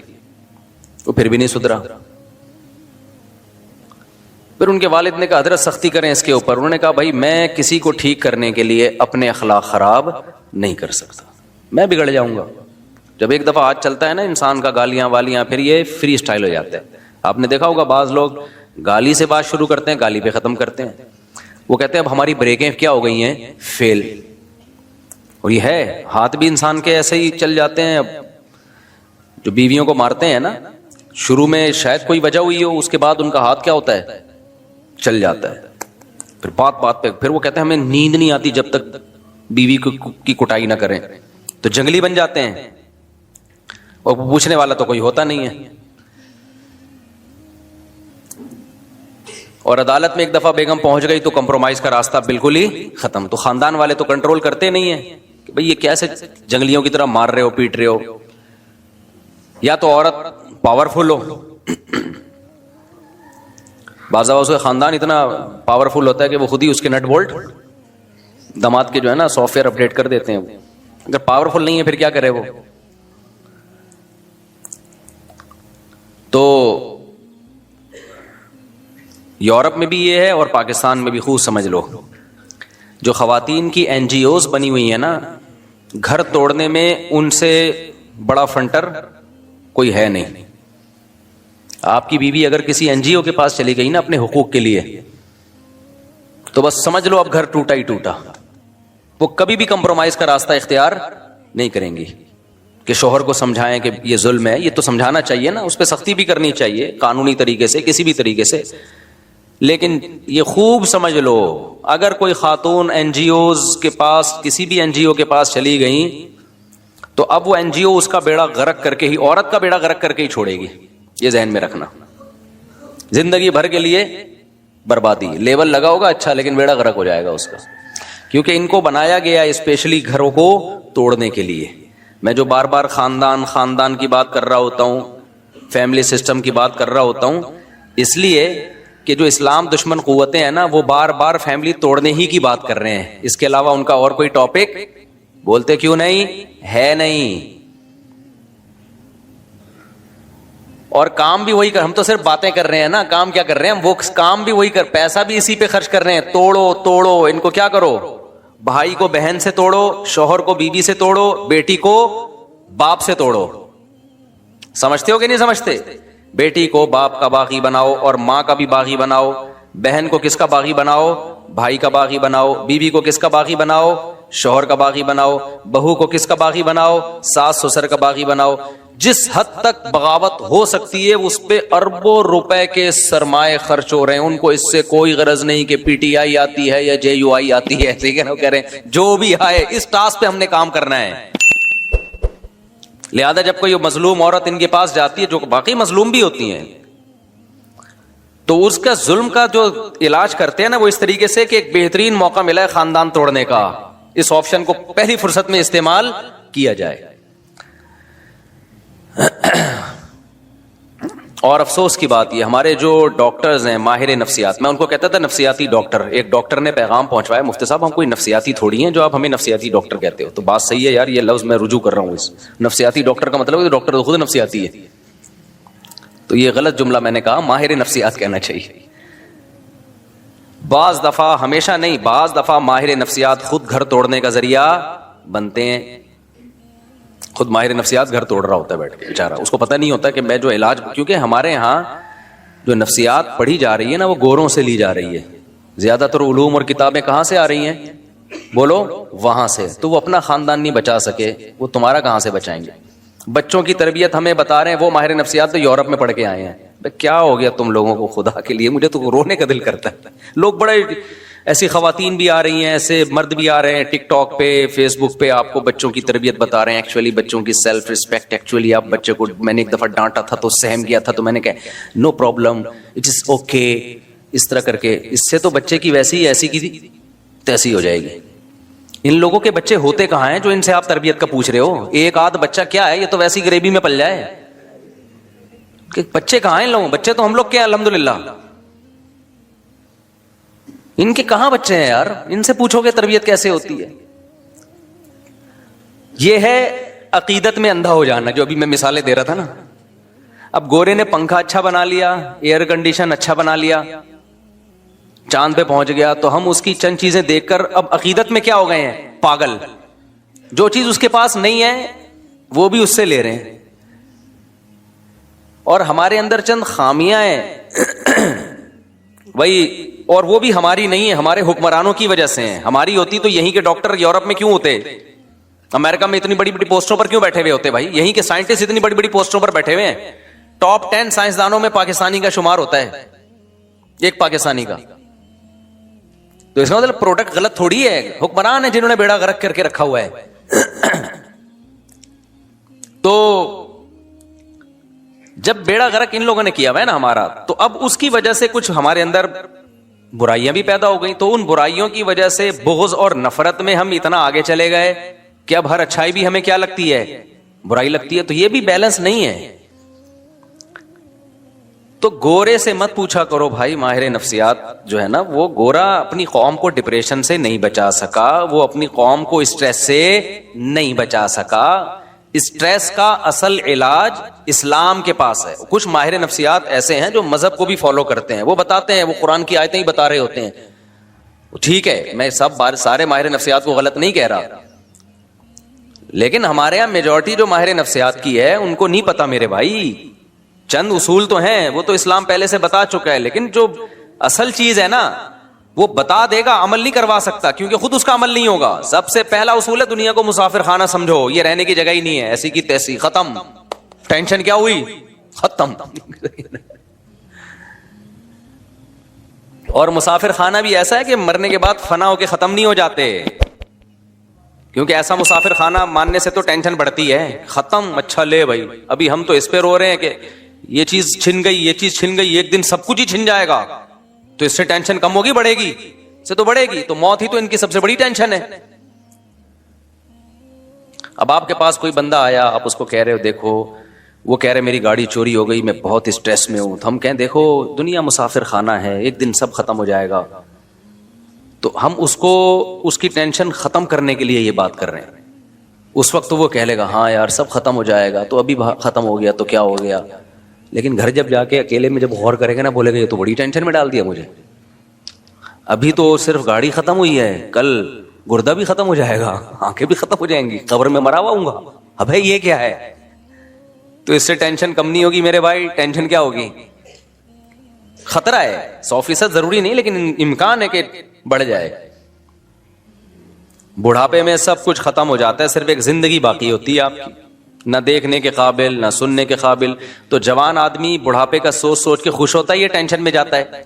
وہ پھر بھی نہیں سدھرا. پھر ان کے والد نے کہا حضرت سختی کریں اس کے اوپر. انہوں نے کہا بھائی میں کسی کو ٹھیک کرنے کے لیے اپنے اخلاق خراب نہیں کر سکتا، میں بگڑ جاؤں گا. جب ایک دفعہ ہاتھ چلتا ہے نا انسان کا، گالیاں والیاں، پھر یہ فری سٹائل ہو جاتا ہے. آپ نے دیکھا ہوگا بعض لوگ گالی سے بات شروع کرتے ہیں، گالی پہ ختم کرتے ہیں. وہ کہتے ہیں اب ہماری بریکیں کیا ہو گئی ہیں؟ فیل. اور یہ ہے، ہاتھ بھی انسان کے ایسے ہی چل جاتے ہیں. اب جو بیویوں کو مارتے ہیں نا، شروع میں شاید کوئی وجہ ہوئی ہو، اس کے بعد ان کا ہاتھ کیا ہوتا ہے؟ چل جاتا ہے. پھر بات بات پہ پھر وہ کہتے ہیں ہمیں نیند نہیں آتی جب تک بیوی کی کٹائی نہ کریں. تو جنگلی بن جاتے ہیں، اور پوچھنے والا تو کوئی ہوتا نہیں ہے. اور عدالت میں ایک دفعہ بیگم پہنچ گئی تو کمپرومائز کا راستہ بالکل ہی ختم. تو خاندان والے تو کنٹرول کرتے نہیں ہیں کہ بھئی یہ کیسے جنگلیوں کی طرح مار رہے ہو، پیٹ رہے ہو. یا تو عورت پاورفل ہو، بعض اوقات اس کا خاندان اتنا پاورفل ہوتا ہے کہ وہ خود ہی اس کے نٹ بولٹ داماد کے جو ہے نا سافٹ ویئر اپڈیٹ کر دیتے ہیں. اگر پاورفل نہیں ہے پھر کیا کرے وہ؟ تو یورپ میں بھی یہ ہے اور پاکستان میں بھی. خوب سمجھ لو، جو خواتین کی این جی اوز بنی ہوئی ہیں نا، گھر توڑنے میں ان سے بڑا فنٹر کوئی ہے نہیں. آپ کی بیوی اگر کسی این جی او کے پاس چلی گئی نا اپنے حقوق کے لیے، تو بس سمجھ لو اب گھر ٹوٹا ہی ٹوٹا. وہ کبھی بھی کمپرومائز کا راستہ اختیار نہیں کریں گی کہ شوہر کو سمجھائیں کہ یہ ظلم ہے. یہ تو سمجھانا چاہیے نا، اس پہ سختی بھی کرنی چاہیے قانونی طریقے سے، کسی بھی طریقے سے. لیکن یہ خوب سمجھ لو، اگر کوئی خاتون این جی اوز کے پاس، کسی بھی این جی او کے پاس چلی گئیں، تو اب وہ این جی او اس کا بیڑا غرق کر کے ہی، عورت کا بیڑا غرق کر کے ہی چھوڑے گی. یہ ذہن میں رکھنا. زندگی بھر کے لیے بربادی. لیبل لگا ہوگا اچھا، لیکن بیڑا غرق ہو جائے گا اس کا. کیونکہ ان کو بنایا گیا اسپیشلی گھروں کو توڑنے کے لیے. میں جو بار بار خاندان کی بات کر رہا ہوتا ہوں، فیملی سسٹم کی بات کر رہا ہوتا ہوں، اس لیے کہ جو اسلام دشمن قوتیں ہیں نا، وہ بار بار فیملی توڑنے ہی کی بات کر رہے ہیں. اس کے علاوہ ان کا اور کوئی ٹاپک بولتے کیوں نہیں ہے؟ نہیں. اور کام بھی وہی کر، ہم تو صرف باتیں کر رہے ہیں نا، کام کیا کر رہے ہیں ہم؟ وہ کام بھی وہی کر، پیسہ بھی اسی پہ خرچ کر رہے ہیں. توڑو ان کو. کیا کرو؟ بھائی کو بہن سے توڑو، شوہر کو بیوی سے توڑو، بیٹی کو باپ سے توڑو. سمجھتے ہو کہ نہیں سمجھتے؟ بیٹی کو باپ کا باغی بناؤ اور ماں کا بھی باغی بناؤ. بہن کو کس کا باغی بناؤ؟ بھائی کا باغی بناؤ. بیوی کو کس کا باغی بناؤ؟ شوہر کا باغی بناؤ. بہو کو کس کا باغی بناؤ؟ ساس سسر کا باغی بناؤ. جس حد تک بغاوت ہو سکتی ہے اس پہ اربوں روپے کے سرمائے خرچ ہو رہے ہیں. ان کو اس سے کوئی غرض نہیں کہ پی ٹی آئی آتی ہے یا جے یو آئی آتی ہے. ٹھیک ہے نا؟ وہ کہہ رہے ہیں جو بھی آئے اس ٹاسک پہ ہم نے کام کرنا ہے. لہذا جب کوئی مظلوم عورت ان کے پاس جاتی ہے جو باقی مظلوم بھی ہوتی ہیں, تو اس کا ظلم کا جو علاج کرتے ہیں نا وہ اس طریقے سے کہ ایک بہترین موقع ملا ہے خاندان توڑنے کا, اس آپشن کو پہلی فرصت میں استعمال کیا جائے. اور افسوس کی بات یہ, ہمارے جو ڈاکٹرز ہیں ماہر نفسیات, میں ان کو کہتا تھا نفسیاتی ڈاکٹر, ایک ڈاکٹر نے پیغام پہنچوایا, مفتی صاحب ہم کوئی نفسیاتی تھوڑی ہیں جو آپ ہمیں نفسیاتی ڈاکٹر کہتے ہو. تو بات صحیح ہے یار, یہ لفظ میں رجوع کر رہا ہوں, اس نفسیاتی ڈاکٹر کا مطلب ہے ڈاکٹر تو خود نفسیاتی ہے, تو یہ غلط جملہ میں نے کہا, ماہر نفسیات کہنا چاہیے. بعض دفعہ, ہمیشہ نہیں, بعض دفعہ ماہر نفسیات خود گھر توڑنے کا ذریعہ بنتے ہیں. خود ماہر نفسیات گھر توڑ رہا ہوتا ہے بیٹھ کے بیچارہ, اس کو پتہ نہیں ہوتا کہ میں جو علاج, کیونکہ ہمارے ہاں جو نفسیات پڑھی جا رہی ہے نا وہ گوروں سے لی جا رہی ہے. زیادہ تر علوم اور کتابیں کہاں سے آ رہی ہیں, بولو وہاں سے. تو وہ اپنا خاندان نہیں بچا سکے, وہ تمہارا کہاں سے بچائیں گے. بچوں کی تربیت ہمیں بتا رہے ہیں وہ ماہر نفسیات تو یورپ میں پڑھ کے آئے ہیں. کیا ہو گیا تم لوگوں کو خدا کے لیے, مجھے تو رونے کا دل کرتا ہے. لوگ بڑے, ایسی خواتین بھی آ رہی ہیں, ایسے مرد بھی آ رہے ہیں ٹک ٹاک پہ, فیس بک پہ, آپ کو بچوں کی تربیت بتا رہے ہیں. ایکچولی بچوں کی سیلف ریسپیکٹ, ایکچولی آپ بچے کو, میں نے ایک دفعہ ڈانٹا تھا تو سہم گیا تھا, تو میں نے کہا no problem, it is okay, اس طرح کر کے. اس سے تو بچے کی ویسی ایسی کی تیسی ہو جائے گی. ان لوگوں کے بچے ہوتے کہاں ہیں جو ان سے آپ تربیت کا پوچھ رہے ہو. ایک آدھ بچہ کیا ہے, یہ تو ویسی غریبی میں پل جائے. کہ بچے کہاں ہیں ان لوگوں, بچے تو ہم لوگ کے ہیں الحمدللہ. ان کے کہاں بچے ہیں یار, ان سے پوچھو کہ تربیت کیسے ہوتی ہے. یہ ہے عقیدت میں اندھا ہو جانا, جو ابھی میں مثالیں دے رہا تھا نا. اب گورے نے پنکھا اچھا بنا لیا, ایئر کنڈیشن اچھا بنا لیا, چاند پہ پہنچ گیا, تو ہم اس کی چند چیزیں دیکھ کر اب عقیدت میں کیا ہو گئے ہیں, پاگل. جو چیز اس کے پاس نہیں ہے وہ بھی اس سے لے رہے ہیں. اور ہمارے اندر چند خامیاں ہیں وہی, اور وہ بھی ہماری نہیں ہے, ہمارے حکمرانوں کی وجہ سے ہیں. ہماری ہوتی تو یہیں کے ڈاکٹر یورپ میں کیوں ہوتے, امریکہ میں اتنی بڑی بڑی پوسٹوں پر کیوں بیٹھے ہوئے ہوتے بھائی. یہیں کے سائنٹسٹ اتنی بڑی بڑی پوسٹوں پر بیٹھے ہوئے ہیں. ٹاپ 10 سائنسدانوں میں پاکستانی کا شمار ہوتا ہے, ایک پاکستانی کا. تو اس کا مطلب پروڈکٹ غلط تھوڑی ہے, حکمران ہیں جنہوں نے بیڑا غرق کر کے رکھا ہوا ہے. تو جب بیڑا غرق ان لوگوں نے کیا ہوا ہے نا ہمارا, تو اب اس کی وجہ سے کچھ ہمارے اندر برائیاں بھی پیدا ہو گئی. تو ان برائیوں کی وجہ سے بغض اور نفرت میں ہم اتنا آگے چلے گئے کہ اب ہر اچھائی بھی ہمیں کیا لگتی ہے, برائی لگتی ہے. تو یہ بھی بیلنس نہیں ہے. تو گورے سے مت پوچھا کرو بھائی, ماہر نفسیات جو ہے نا وہ گورا اپنی قوم کو ڈپریشن سے نہیں بچا سکا, وہ اپنی قوم کو اسٹریس سے نہیں بچا سکا. اسٹریس کا اصل علاج اسلام کے پاس ہے. کچھ ماہر نفسیات ایسے ہیں جو مذہب کو بھی فالو کرتے ہیں, وہ بتاتے ہیں, وہ قرآن کی آیتیں ہی بتا رہے ہوتے ہیں. ٹھیک ہے, میں سارے ماہر نفسیات کو غلط نہیں کہہ رہا, لیکن ہمارے یہاں میجورٹی جو ماہر نفسیات کی ہے ان کو نہیں پتا میرے بھائی. چند اصول تو ہیں, وہ تو اسلام پہلے سے بتا چکا ہے, لیکن جو اصل چیز ہے نا وہ بتا دے گا, عمل نہیں کروا سکتا کیونکہ خود اس کا عمل نہیں ہوگا. سب سے پہلا اصول ہے دنیا کو مسافر خانہ سمجھو, یہ رہنے کی جگہ ہی نہیں ہے, ایسی کی تیسی, ختم. ٹینشن کیا ہوئی, ختم. اور مسافر خانہ بھی ایسا ہے کہ مرنے کے بعد فنا ہو کے ختم نہیں ہو جاتے, کیونکہ ایسا مسافر خانہ ماننے سے تو ٹینشن بڑھتی ہے. ختم, اچھا لے بھائی, ابھی ہم تو اس پہ رو رہے ہیں کہ یہ چیز چھن گئی, یہ چیز چھن گئی, ایک دن سب کچھ ہی چھن جائے گا, تو اس سے ٹینشن کم ہوگی بڑھے گی, سے تو بڑھے گی. تو موت ہی تو ان کی سب سے بڑی ٹینشن ہے. اب آپ کے پاس کوئی بندہ آیا, آپ اس کو کہہ رہے ہو دیکھو, وہ کہہ رہے میری گاڑی چوری ہو گئی, میں بہت اسٹریس میں ہوں. تو ہم کہیں دیکھو دنیا مسافر خانہ ہے, ایک دن سب ختم ہو جائے گا. تو ہم اس کو اس کی ٹینشن ختم کرنے کے لیے یہ بات کر رہے ہیں. اس وقت تو وہ کہہ لے گا ہاں یار سب ختم ہو جائے گا, تو ابھی ختم ہو گیا تو کیا ہو گیا. لیکن گھر جب جا کے اکیلے میں جب غور کرے گا نا, بولے گا یہ تو بڑی ٹینشن میں ڈال دیا مجھے. ابھی تو صرف گاڑی ختم ہوئی ہے, کل گردہ بھی ختم ہو جائے گا, آنکھیں بھی ختم ہو جائیں گی, قبر میں مرا ہوا ہوں گا. ابے یہ کیا ہے, تو اس سے ٹینشن کم نہیں ہوگی میرے بھائی. ٹینشن کیا ہوگی, خطرہ ہے, 100% ضروری نہیں, لیکن امکان ہے کہ بڑھ جائے. بڑھاپے میں سب کچھ ختم ہو جاتا ہے, صرف ایک زندگی باقی ہوتی ہے آپ کی, نہ دیکھنے کے قابل نہ سننے کے قابل. تو جوان آدمی بڑھاپے کا سوچ سوچ کے خوش ہوتا ہے, یہ ٹینشن میں جاتا ہے.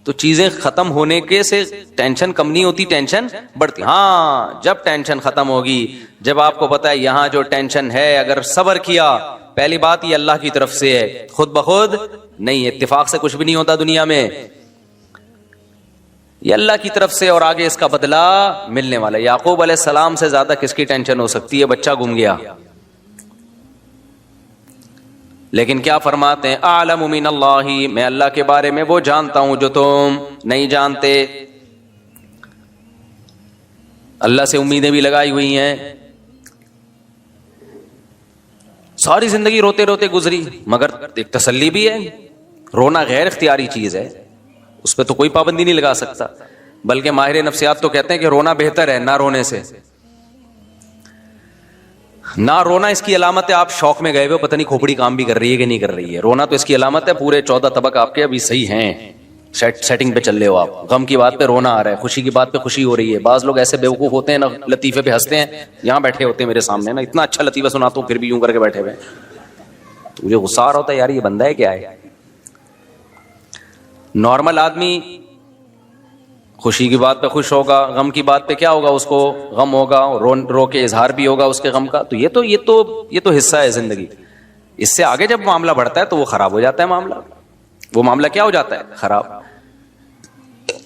تو چیزیں ختم ہونے کے سے ٹینشن کم نہیں ہوتی, ٹینشن بڑھتی. ہاں جب ٹینشن ختم ہوگی, جب آپ کو پتا ہے یہاں جو ٹینشن ہے اگر صبر کیا, پہلی بات یہ اللہ کی طرف سے ہے, خود بخود نہیں, اتفاق سے کچھ بھی نہیں ہوتا دنیا میں, یہ اللہ کی طرف سے, اور آگے اس کا بدلہ ملنے والا ہے. یعقوب علیہ السلام سے زیادہ کس کی ٹینشن ہو سکتی ہے؟ بچہ گم گیا, لیکن کیا فرماتے ہیں؟ اعلم من اللہ, میں اللہ کے بارے میں وہ جانتا ہوں جو تم نہیں جانتے. اللہ سے امیدیں بھی لگائی ہوئی ہیں, ساری زندگی روتے روتے گزری, مگر ایک تسلی بھی ہے. رونا غیر اختیاری چیز ہے, اس پہ تو کوئی پابندی نہیں لگا سکتا, بلکہ ماہر نفسیات تو کہتے ہیں کہ رونا بہتر ہے نہ رونے سے. نہ رونا اس کی علامت ہے آپ شوق میں گئے ہوئے, پتہ نہیں کھوپڑی کام بھی کر رہی ہے کہ نہیں کر رہی ہے. رونا تو اس کی علامت ہے پورے 14 طبق آپ کے ابھی صحیح ہیں, سیٹنگ پہ چل رہے ہو آپ. غم کی بات پہ رونا آ رہا ہے, خوشی کی بات پہ خوشی ہو رہی ہے. بعض لوگ ایسے بیوقوف ہوتے ہیں نا, لطیفے پہ ہنستے ہیں, یہاں بیٹھے ہوتے ہیں میرے سامنے نا, اتنا اچھا لطیفہ سناتا ہوں پھر بھی یوں کر کے بیٹھے ہوئے. تو مجھے غصہ آ رہا ہوتا ہے یار یہ بندہ ہے کیا ہے. نارمل آدمی خوشی کی بات پہ خوش ہوگا, غم کی بات پہ کیا ہوگا, اس کو غم ہوگا, رو کے اظہار بھی ہوگا اس کے غم کا. تو یہ تو حصہ ہے زندگی. اس سے آگے جب معاملہ بڑھتا ہے تو وہ خراب ہو جاتا ہے معاملہ. وہ معاملہ کیا ہو جاتا ہے؟ خراب.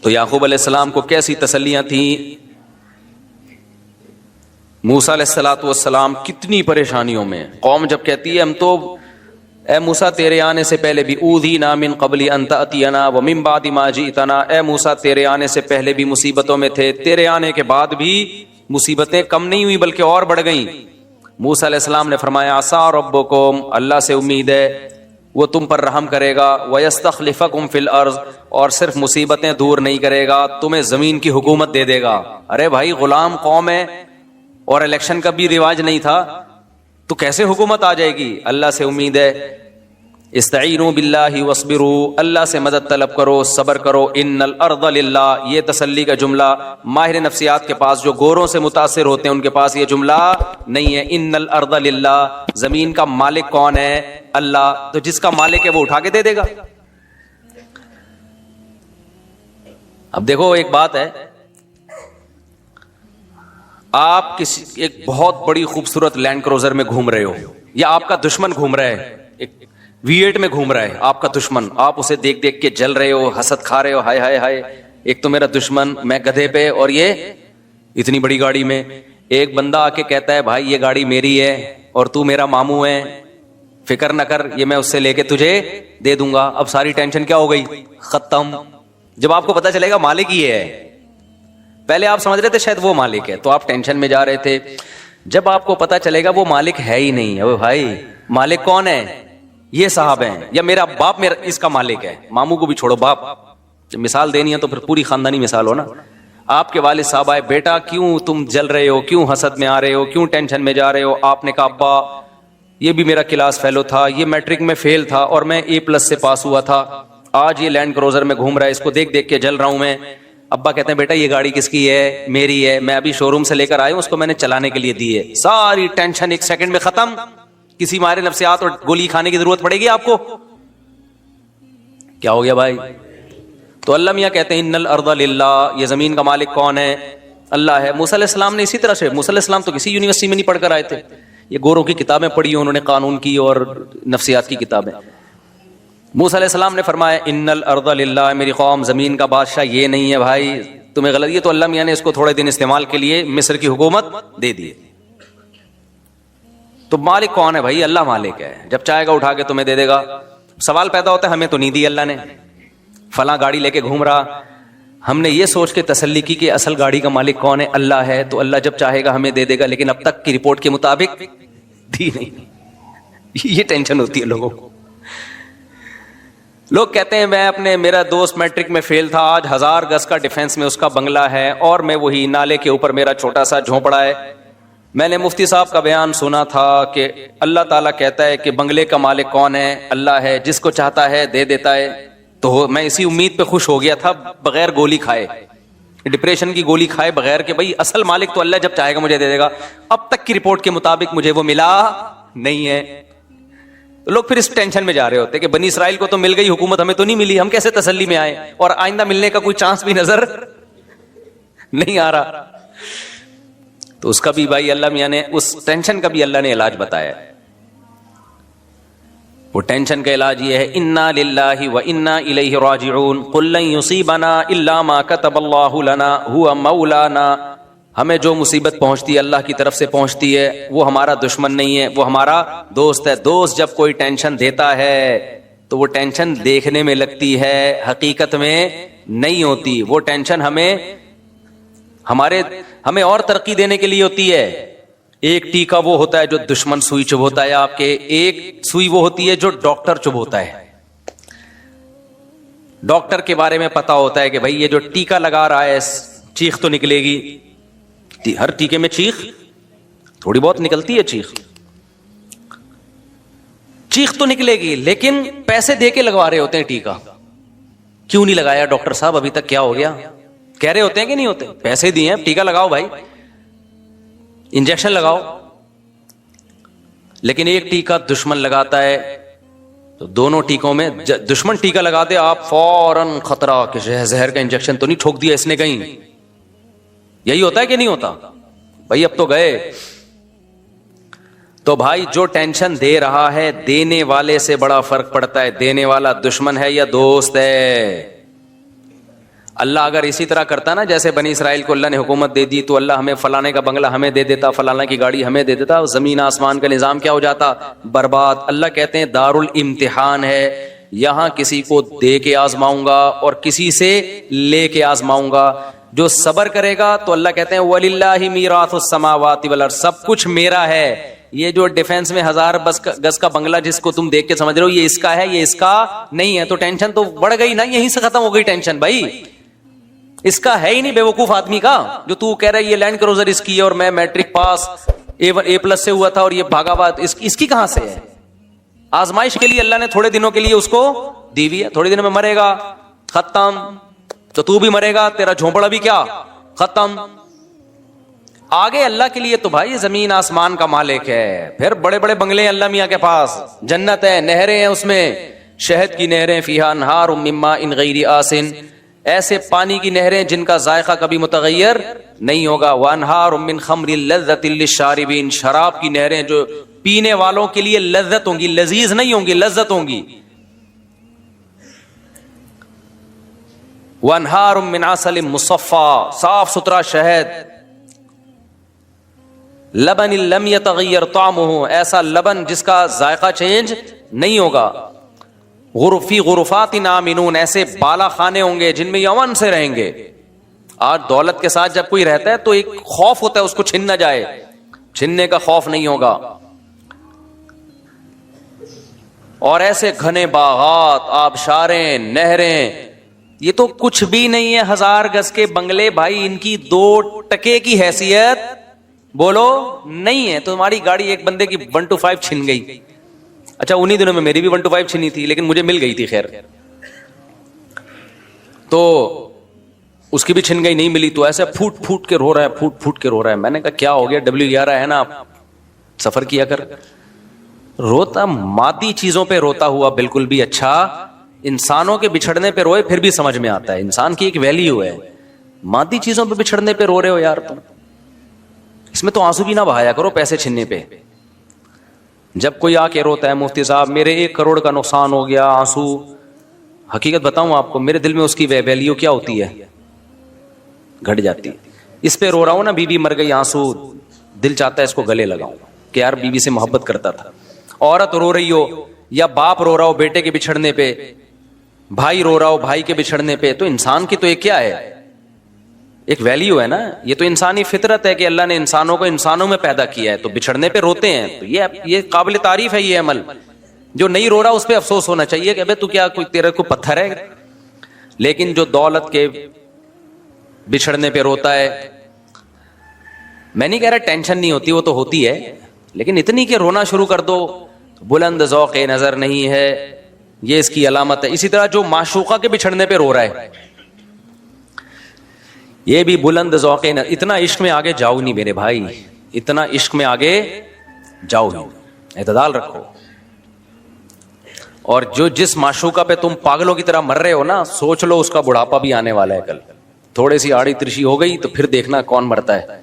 تو یعقوب علیہ السلام کو کیسی تسلیاں تھیں. موسیٰ علیہ السلام کتنی پریشانیوں میں. قوم جب کہتی ہے ہم تو اے موسیٰ تیرے آنے سے پہلے بھی اوذینا من قبل ان تأتینا ومن بعد ما جئتنا, اے موسیٰ تیرے آنے سے پہلے بھی مصیبتوں میں تھے, تیرے آنے کے بعد بھی مصیبتیں کم نہیں ہوئی بلکہ اور بڑھ گئیں. موسیٰ علیہ السلام نے فرمایا عسیٰ ربکم, اللہ سے امید ہے وہ تم پر رحم کرے گا, ویستخلفکم فی الارض, اور صرف مصیبتیں دور نہیں کرے گا, تمہیں زمین کی حکومت دے دے گا. ارے بھائی غلام قوم ہے اور الیکشن کا بھی رواج نہیں تھا, تو کیسے حکومت آ جائے گی؟ اللہ سے امید ہے. استعینوا باللہ واصبروا, اللہ سے مدد طلب کرو, صبر کرو. ان الارض للہ, یہ تسلی کا جملہ ماہر نفسیات کے پاس جو گوروں سے متاثر ہوتے ہیں ان کے پاس یہ جملہ نہیں ہے. ان الارض للہ, زمین کا مالک کون ہے؟ اللہ. تو جس کا مالک ہے وہ اٹھا کے دے دے گا. اب دیکھو ایک بات ہے, آپ کسی ایک بہت بڑی خوبصورت لینڈ کروزر میں گھوم رہے ہو, یا آپ کا دشمن گھوم رہا ہے, ایک V8 میں گھوم رہا ہے آپ کا دشمن, آپ اسے دیکھ دیکھ کے جل رہے ہو, حسد کھا رہے ہو, ہائے ہائے ہائے ایک تو میرا دشمن, میں گدھے پہ اور یہ اتنی بڑی گاڑی میں. ایک بندہ آ کے کہتا ہے بھائی یہ گاڑی میری ہے اور تو میرا ماموں ہے, فکر نہ کر, یہ میں اس سے لے کے تجھے دے دوں گا. اب ساری ٹینشن کیا ہو گئی؟ ختم. جب آپ کو پتا چلے گا مالک یہ ہے, پہلے آپ سمجھ رہے تھے شاید وہ مالک ہے تو آپ ٹینشن میں جا رہے تھے, جب آپ کو پتا چلے گا وہ مالک ہے ہی نہیں. اب بھائی مالک کون ہے؟ یہ صاحب ہیں, یا میرا باپ میرا اس کا مالک ہے. ماموں کو بھی چھوڑو, باپ جب مثال دینی ہے تو پھر پوری خاندانی مثال ہو نا. آپ کے والد صاحب آئے, بیٹا کیوں تم جل رہے ہو, کیوں حسد میں آ رہے ہو, کیوں ٹینشن میں جا رہے ہو؟ آپ نے کہا ابا یہ بھی میرا کلاس فیلو تھا, یہ میٹرک میں فیل تھا اور میں A+ سے پاس ہوا تھا, آج یہ لینڈ کروزر میں گھوم رہا ہے, اس کو دیکھ دیکھ کے جل رہا ہوں میں. ابا کہتے ہیں بیٹا یہ گاڑی کس کی ہے؟ میری ہے, میں ابھی شو روم سے لے کر آیا ہوں, اس کو میں نے چلانے کے لیے دی ہے. ساری ٹینشن ایک سیکنڈ میں ختم. کسی ماہر نفسیات اور گولی کھانے کی ضرورت پڑے گی آپ کو؟ کیا ہو گیا بھائی؟ تو اللہ میاں کہتے ہیں ان الارض للہ, یہ زمین کا مالک کون ہے؟ اللہ ہے. موسیٰ علیہ السلام نے اسی طرح سے, موسیٰ علیہ السلام تو کسی یونیورسٹی میں نہیں پڑھ کر آئے تھے, یہ گوروں کی کتابیں پڑھی انہوں نے, قانون کی اور نفسیات کی کتابیں. موسیٰ علیہ السلام نے فرمایا ان الارض للہ, میری قوم زمین کا بادشاہ یہ نہیں ہے بھائی, تمہیں غلط. یہ تو اللہ میاں نے اس کو تھوڑے دن استعمال کے لیے مصر کی حکومت دے دی. تو مالک کون ہے بھائی؟ اللہ مالک ہے, جب چاہے گا اٹھا کے تمہیں دے دے گا. سوال پیدا ہوتا ہے ہمیں تو نہیں دی اللہ نے, فلاں گاڑی لے کے گھوم رہا, ہم نے یہ سوچ کے تسلی کی کہ اصل گاڑی کا مالک کون ہے؟ اللہ ہے. تو اللہ جب چاہے گا ہمیں دے دے گا, لیکن اب تک کی رپورٹ کے مطابق دی نہیں. یہ ٹینشن ہوتی ہے لوگوں کو. لوگ کہتے ہیں میرا دوست میٹرک میں فیل تھا, آج 1000 گز کا ڈیفنس میں اس کا بنگلہ ہے اور میں وہی نالے کے اوپر میرا چھوٹا سا جھونپڑا ہے. میں نے مفتی صاحب کا بیان سنا تھا کہ اللہ تعالیٰ کہتا ہے کہ بنگلے کا مالک کون ہے؟ اللہ ہے, جس کو چاہتا ہے دے دیتا ہے. تو میں اسی امید پہ خوش ہو گیا تھا بغیر گولی کھائے, ڈپریشن کی گولی کھائے بغیر, کہ بھائی اصل مالک تو اللہ جب چاہے گا مجھے دے دے گا. اب تک کی رپورٹ کے مطابق مجھے وہ ملا نہیں ہے. تو لوگ پھر اس ٹینشن میں جا رہے ہوتے کہ بنی اسرائیل کو تو مل گئی حکومت, ہمیں تو نہیں ملی, ہم کیسے تسلی میں آئے, اور آئندہ ملنے کا کوئی چانس بھی نظر نہیں آ رہا. تو اس کا بھی بھائی اللہ میاں نے, اس ٹینشن کا بھی اللہ نے علاج بتایا ہے. وہ ٹینشن کا علاج یہ ہے, انا للہ و انا الیہ راجعون قل لن یصیبنا الا ما کتب اللہ لنا هو مولانا. ہمیں جو مصیبت پہنچتی ہے اللہ کی طرف سے پہنچتی ہے, وہ ہمارا دشمن نہیں ہے, وہ ہمارا دوست ہے. دوست جب کوئی ٹینشن دیتا ہے تو وہ ٹینشن دیکھنے میں لگتی ہے, حقیقت میں نہیں ہوتی. وہ ٹینشن ہمیں اور ترقی دینے کے لیے ہوتی ہے. ایک ٹیکا وہ ہوتا ہے جو دشمن سوئی چبھوتا ہے آپ کے, ایک سوئی وہ ہوتی ہے جو ڈاکٹر چبھوتا ہے. ڈاکٹر کے بارے میں پتا ہوتا ہے کہ بھائی یہ جو ٹیکا لگا رہا ہے چیخ تو نکلے گی, ہر ٹیکے میں چیخ تھوڑی بہت نکلتی ہے, چیخ تو نکلے گی, لیکن پیسے دے کے لگوا رہے ہوتے ہیں ٹیکا. کیوں نہیں لگایا ڈاکٹر صاحب ابھی تک, کیا ہو گیا, کہہ رہے ہوتے ہیں کہ نہیں ہوتے, پیسے دیے ہیں ٹیکا لگاؤ بھائی, انجیکشن لگاؤ. لیکن ایک ٹیکا دشمن لگاتا ہے تو دونوں ٹیکوں میں, دشمن ٹیکا لگا دے آپ فوراً خطرہ کہ زہر کا انجیکشن تو نہیں ٹھوک دیا اس نے کہیں. یہی ہوتا ہے کہ نہیں ہوتا بھائی, اب تو گئے. تو بھائی جو ٹینشن دے رہا ہے, دینے والے سے بڑا فرق پڑتا ہے, دینے والا دشمن ہے یا دوست ہے. اللہ اگر اسی طرح کرتا نا جیسے بنی اسرائیل کو اللہ نے حکومت دے دی تو اللہ ہمیں فلانے کا بنگلہ ہمیں دے دیتا, فلانا کی گاڑی ہمیں دے دیتا, زمین آسمان کا نظام کیا ہو جاتا, برباد. اللہ کہتے ہیں دار الامتحان ہے, یہاں کسی کو دے کے آزماؤں گا اور کسی سے لے کے آزماؤں گا. جو صبر کرے گا تو اللہ کہتے ہیں وَلِلَّهِ مِيرَاثُ السَّمَاوَاتِ وَالْأَرْضِ, سب کچھ میرا ہے. یہ جو ڈیفنس میں 1000 گز کا بنگلہ جس کو تم دیکھ کے سمجھ رہے ہو یہ اس کا ہے, یہ اس کا نہیں ہے, تو ٹینشن تو بڑھ گئی نا, یہیں سے ختم ہو گئی ٹینشن. بھائی اس کا ہے ہی نہیں, بے وقوف آدمی کا, جو تو کہہ رہا ہے یہ لینڈ کروزر اس کی ہے اور میں میٹرک پاس A+ سے ہوا تھا اور یہ بھاگا ہوا, اس کی کہاں سے ہے. آزمائش کے لیے اللہ نے تھوڑے دنوں کے لیے اس کو دی ہوئی ہے, تھوڑے دنوں میں مرے گا, ختم. تو بھی مرے گا, تیرا جھونپڑا بھی کیا ختم. آگے اللہ کے لیے تو بھائی زمین آسمان کا مالک ہے, پھر بڑے بڑے بنگلے اللہ میاں کے پاس, جنت ہے, نہریں ہیں اس میں, شہد کی نہریں, فیہا انہار من ماء غیر آسن, ایسے پانی کی نہریں جن کا ذائقہ کبھی متغیر نہیں ہوگا. وانہار من خمر لذۃ للشاربین, شراب کی نہریں جو پینے والوں کے لیے لذت ہوں گی, لذیذ نہیں ہوں گی, لذت ہوں گی. وانہار من عسل مصفا, صاف ستھرا شہد. لبن لم یتغیر طعمہ, ایسا لبن جس کا ذائقہ چینج نہیں ہوگا. غرفی غرفات آمنون, ایسے بالا خانے ہوں گے جن میں یہ امن سے رہیں گے. آج دولت کے ساتھ جب کوئی رہتا ہے تو ایک خوف ہوتا ہے اس کو چھن نہ جائے, چھننے کا خوف نہیں ہوگا. اور ایسے گھنے باغات, آبشاریں, نہریں, یہ تو کچھ بھی نہیں ہے. 1000 گز کے بنگلے بھائی, ان کی 2 ٹکے کی حیثیت بولو نہیں ہے. تمہاری گاڑی ایک بندے کی 125 چھن گئی, اچھا انہی دنوں میں میری بھی 125 چھنی تھی لیکن مجھے مل گئی تھی, خیر تو اس کی بھی چھن گئی, نہیں ملی تو ایسے پھوٹ پھوٹ کے رو رہا ہے, پھوٹ پھوٹ کے رو رہا ہے. میں نے کہا کیا ہو گیا, W11 ہے نا, سفر کیا کر. روتا مادی چیزوں پہ روتا ہوا بالکل بھی اچھا, انسانوں کے بچھڑنے پہ روئے پھر بھی سمجھ میں آتا ہے. انسان کی ایک ویلیو ہے, مادی چیزوں پہ بچھڑنے پہ رو رہے ہو یار تم, اس میں تو آنسو بھی نہ بہایا کرو پیسے چھننے پہ. جب کوئی آ کے روتا ہے مفتی صاحب میرے 1 کروڑ کا نقصان ہو گیا, آنسو, حقیقت بتاؤں آپ کو, میرے دل میں اس کی ویلیو کیا ہوتی ہے, گھٹ جاتی. اس پہ رو رہا ہوں نا, بیوی مر گئی, آنسو, دل چاہتا ہے اس کو گلے لگاؤں کہ یار بیوی سے محبت کرتا تھا. عورت رو رہی ہو یا باپ رو رہا ہو بیٹے کے بچھڑنے پہ, بھائی رو رہا ہو بھائی کے بچھڑنے پہ, تو انسان کی تو ایک کیا ہے, ایک ویلیو ہے نا. یہ تو انسانی فطرت ہے کہ اللہ نے انسانوں کو انسانوں میں پیدا کیا ہے, تو بچھڑنے پہ روتے ہیں. تو یہ قابل تعریف ہے یہ عمل. جو نہیں رو رہا اس پہ افسوس ہونا چاہیے کہ ابے تو کیا کوئی تیرے کو پتھر ہے. لیکن جو دولت کے بچھڑنے پہ روتا ہے, میں نہیں کہہ رہا ٹینشن نہیں ہوتی, وہ تو ہوتی ہے, لیکن اتنی کہ رونا شروع کر دو, بلند ذوق نظر نہیں ہے, یہ اس کی علامت ہے. اسی طرح جو معشوقہ کے بچھڑنے پہ رو رہا ہے, یہ بھی بلند ذوق نظر. اتنا عشق میں آگے جاؤ نہیں میرے بھائی, اتنا عشق میں آگے جاؤ ہی, اعتدال رکھو. اور جو جس معشوقہ پہ تم پاگلوں کی طرح مر رہے ہو نا، سوچ لو اس کا بڑھاپا بھی آنے والا ہے کل. تھوڑی سی آڑی ترشی ہو گئی تو پھر دیکھنا کون مرتا ہے.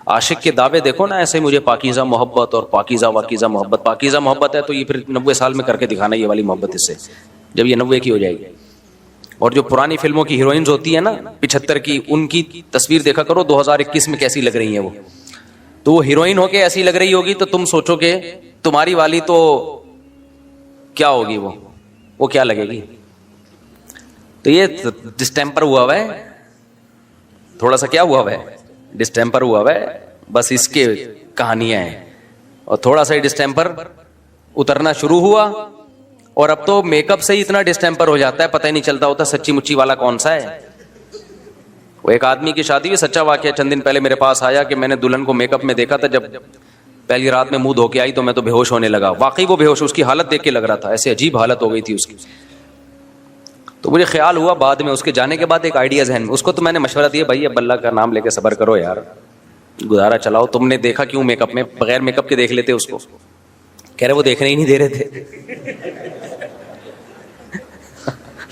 عاشق کے دعوے دیکھو نا ایسے، مجھے پاکیزہ محبت اور پاکیزہ محبت. پاکیزہ محبت ہے تو یہ پھر 90 سال میں کر کے دکھانا یہ والی محبت اس سے، جب یہ 90 کی ہو جائے گی. اور جو پرانی فلموں کی ہیروئنز ہوتی ہیں نا 75 کی، ان کی تصویر دیکھا کرو 2021 میں کیسی لگ رہی ہیں وہ. تو وہ ہیروئن ہو کے ایسی لگ رہی ہوگی تو تم سوچو کہ تمہاری والی تو کیا ہوگی، وہ کیا لگے گی. تو یہ ڈسٹیمپر ہوا ہے، تھوڑا سا کیا ہوا ہے، ڈسٹیمپر ہوا ہے. بس اس کے کہانیاں ہیں. اور تھوڑا سا ڈسٹیمپر اترنا شروع ہوا، اور اب تو میک اپ سے ہی اتنا ڈسٹیمپر ہو جاتا ہے پتہ ہی نہیں چلتا ہوتا سچی مچی والا کون سا ہے. وہ ایک آدمی کی شادی میں سچا واقعہ چند دن پہلے میرے پاس آیا کہ میں نے دلہن کو میک اپ میں دیکھا تھا، جب پہلی رات میں منہ دھو کے آئی تو میں تو بے ہوش ہونے لگا. واقعی وہ بے ہوش، اس کی حالت دیکھ کے لگ رہا تھا ایسے عجیب حالت ہو گئی تھی اس کی. تو مجھے خیال ہوا بعد میں، اس کے جانے کے بعد ایک آئیڈیا ذہن میں، اس کو تو میں نے مشورہ دیا بھائی اب اللہ کا نام لے کے صبر کرو یار، گزارا چلاؤ. تم نے دیکھا کیوں میک اپ میں، بغیر میک اپ کے دیکھ لیتے اس کو. کہہ رہے وہ دیکھنے ہی نہیں دے رہے تھے.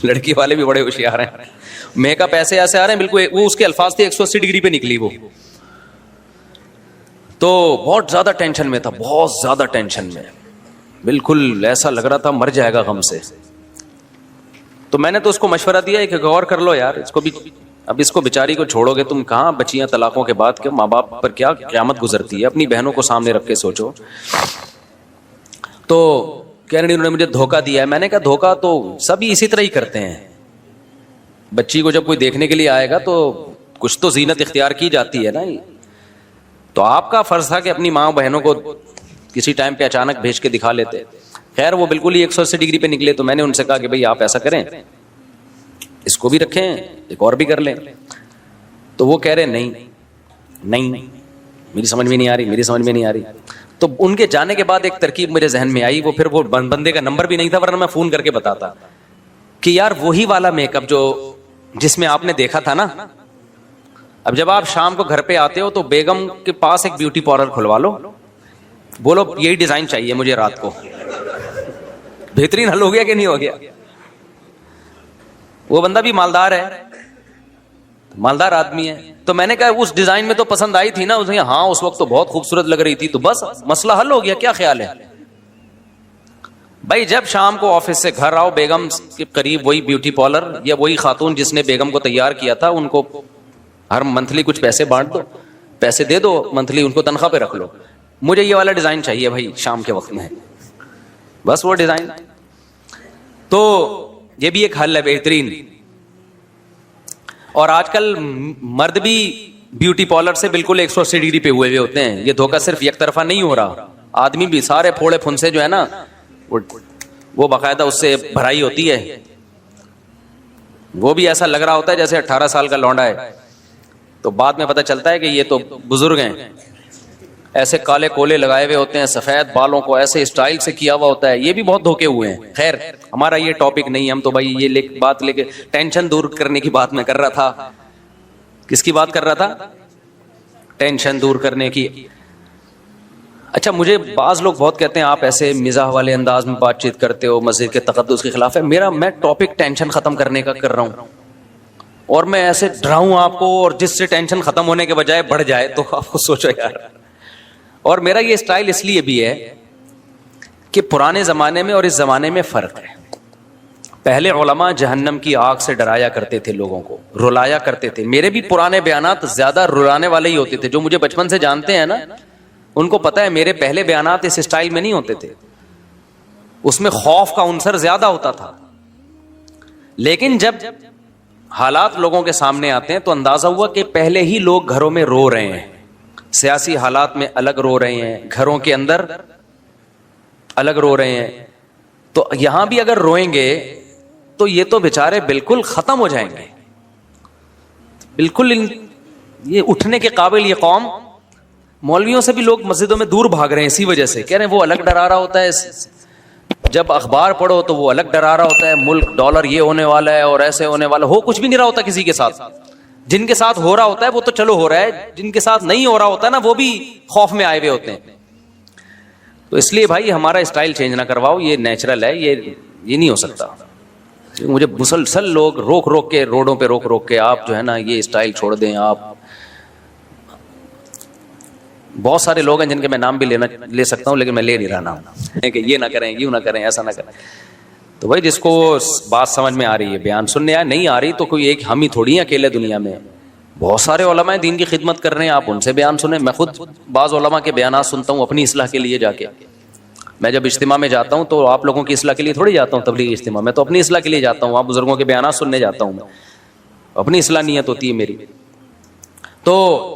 لڑکی والے بھی بڑے ہوشیار ہیں، میک اپ ایسے ایسے آ رہے ہیں بالکل، وہ اس کے الفاظ تھے 180 ڈگری پہ نکلی وہ. تو بہت زیادہ ٹینشن میں تھا، بہت زیادہ ٹینشن میں، بالکل ایسا لگ رہا تھا مر جائے گا غم سے. تو میں نے تو اس کو مشورہ دیا کہ غور کر لو یار، اس کو بھی اب اس کو بیچاری کو چھوڑو گے تم کہاں، بچیاں طلاقوں کے بعد کہ ماں باپ پر کیا قیامت گزرتی ہے، اپنی بہنوں کو سامنے رکھ کے سوچو. تو کہہ رہے انہوں نے مجھے دھوکہ دیا ہے. میں نے کہا دھوکہ تو سبھی اسی طرح ہی کرتے ہیں. بچی کو جب کوئی دیکھنے کے لیے آئے گا تو کچھ تو زینت اختیار کی جاتی ہے نا. تو آپ کا فرض تھا کہ اپنی ماں بہنوں کو کسی ٹائم پہ اچانک بھیج کے دکھا لیتے. خیر وہ بالکل ہی 180 ڈگری پہ نکلے. تو میں نے ان سے کہا کہ بھئی آپ ایسا کریں، اس کو بھی رکھیں ایک اور بھی کر لیں. تو وہ کہہ رہے نہیں میری سمجھ میں نہیں آ رہی. تو ان کے جانے کے بعد ایک ترکیب میرے ذہن میں آئی. وہ پھر وہ بندے کا نمبر بھی نہیں تھا ورنہ میں فون کر کے بتاتا کہ یار وہی والا میک اپ جو جس میں آپ نے دیکھا تھا نا، اب جب آپ شام کو گھر پہ آتے ہو تو بیگم کے پاس ایک بیوٹی پارلر کھلوا لو، بولو یہی ڈیزائن چاہیے مجھے رات کو. بہترین حل ہو گیا کہ نہیں ہو گیا؟ وہ بندہ بھی مالدار ہے، مالدار آدمی ہے. تو میں نے کہا اس ڈیزائن میں تو پسند آئی تھی نا اس نے، ہاں اس وقت تو بہت خوبصورت لگ رہی تھی. تو بس مسئلہ حل ہو گیا. کیا خیال ہے بھائی؟ جب شام کو آفس سے گھر آؤ، بیگم کے قریب وہی بیوٹی پارلر یا وہی خاتون جس نے بیگم کو تیار کیا تھا، ان کو ہر منتھلی کچھ پیسے بانٹ دو، پیسے دے دو منتھلی، ان کو تنخواہ پہ رکھ لو. مجھے یہ والا ڈیزائن چاہیے بھائی شام کے وقت میں، بس وہ ڈیزائن. تو یہ بھی ایک حل ہے بہترین. اور آج کل مرد بھی بیوٹی پارلر سے بالکل 180 ڈگری پہ ہوئے ہوتے ہیں. یہ دھوکہ صرف یک طرفہ نہیں ہو رہا، آدمی بھی سارے پھوڑے پھنسے جو ہے نا وہ باقاعدہ اس سے بھرائی ہوتی ہے. وہ بھی ایسا لگ رہا ہوتا ہے جیسے 18 سال کا لونڈا ہے. تو بعد میں پتہ چلتا ہے کہ یہ تو بزرگ ہیں. ایسے کالے کولے لگائے ہوئے ہوتے ہیں، سفید بالوں کو ایسے اسٹائل سے کیا ہوا ہوتا ہے. یہ بھی بہت دھوکے ہوئے ہیں. خیر ہمارا یہ ٹاپک نہیں، ہم تو بھائی یہ بات لے کے ٹینشن دور کرنے کی بات میں کر رہا تھا. کس کی بات کر رہا تھا؟ ٹینشن دور کرنے کی. اچھا مجھے بعض لوگ بہت کہتے ہیں آپ ایسے مزاح والے انداز میں بات چیت کرتے ہو، مسجد کے تقدس کے خلاف ہے. میں ٹاپک ٹینشن ختم کرنے کا کر رہا ہوں، اور میں ایسے ڈراؤں آپ کو اور جس سے ٹینشن ختم ہونے کے بجائے بڑھ جائے تو آپ کو سوچو یار. اور میرا یہ اسٹائل اس لیے بھی ہے کہ پرانے زمانے میں اور اس زمانے میں فرق ہے. پہلے علماء جہنم کی آگ سے ڈرایا کرتے تھے، لوگوں کو رلایا کرتے تھے. میرے بھی پرانے بیانات زیادہ رلانے والے ہی ہوتے تھے. جو مجھے بچپن سے جانتے ہیں نا ان کو پتہ ہے میرے پہلے بیانات اس اسٹائل میں نہیں ہوتے تھے. اس میں خوف کا عنصر زیادہ ہوتا تھا. لیکن جب حالات لوگوں کے سامنے آتے ہیں تو اندازہ ہوا کہ پہلے ہی لوگ گھروں میں رو رہے ہیں، سیاسی حالات میں الگ رو رہے ہیں، گھروں کے اندر الگ رو رہے ہیں. تو یہاں بھی اگر روئیں گے تو یہ تو بیچارے بالکل ختم ہو جائیں گے. بالکل یہ اٹھنے کے قابل یہ قوم. مولویوں سے بھی لوگ مسجدوں میں دور بھاگ رہے ہیں اسی وجہ سے. کہہ رہے ہیں وہ الگ ڈرا رہا ہوتا ہے، جب اخبار پڑھو تو وہ الگ ڈرا رہا ہوتا ہے، ملک ڈالر یہ ہونے والا ہے اور ایسے ہونے والا. ہو کچھ بھی نہیں رہا ہوتا کسی کے ساتھ. جن کے ساتھ ہو رہا ہوتا ہے وہ تو چلو ہو رہا ہے، جن کے ساتھ نہیں ہو رہا ہوتا ہے نا وہ بھی خوف میں آئے ہوئے ہوتے ہیں. تو اس لیے بھائی ہمارا اسٹائل چینج نہ کرواؤ، یہ نیچرل ہے. یہ یہ نہیں ہو سکتا. مجھے مسلسل لوگ روک روک کے روڈوں پہ روک کے آپ جو ہے نا یہ اسٹائل چھوڑ دیں. آپ بہت سارے لوگ ہیں جن کے میں نام بھی لے سکتا ہوں لیکن میں لے نہیں رہا نام, کہ یہ نہ کریں, یوں نہ کریں, ایسا نہ کریں. تو بھائی جس کو بات سمجھ میں آ رہی ہے بیان سننے آ, نہیں آ رہی تو کوئی ایک ہم ہی تھوڑی ہیں اکیلے دنیا میں. بہت سارے علماء دین کی خدمت کر رہے ہیں, آپ ان سے بیان سنیں. میں خود بعض علماء کے بیانات سنتا ہوں اپنی اصلاح کے لیے جا کے. میں جب اجتماع میں جاتا ہوں تو آپ لوگوں کی اصلاح کے لیے تھوڑی جاتا ہوں تبلیغی اجتماع میں, تو اپنی اصلاح کے لیے جاتا ہوں. وہاں بزرگوں کے بیانات سننے جاتا ہوں, میں اپنی اصلاح نیت ہوتی ہے میری. تو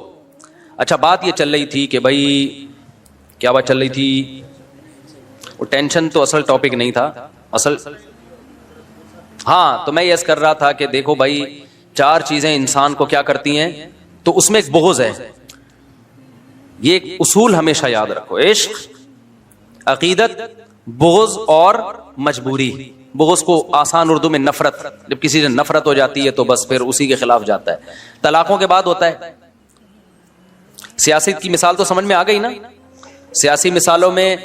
اچھا بات یہ چل رہی تھی کہ بھائی کیا بات چل رہی تھی, وہ ٹینشن تو اصل ٹاپک نہیں تھا اصل. ہاں تو میں یہ کر رہا تھا کہ دیکھو بھائی 4 چیزیں انسان کو کیا کرتی ہیں, تو اس میں ایک بغض ہے. یہ ایک اصول ہمیشہ یاد رکھو, عشق, عقیدت, بغض اور مجبوری. بغض کو آسان اردو میں نفرت, جب کسی سے نفرت ہو جاتی ہے تو بس پھر اسی کے خلاف جاتا ہے. طلاقوں کے بعد ہوتا ہے. سیاست کی مثال تو سمجھ میں آ گئی نا, سیاسی مثالوں میں.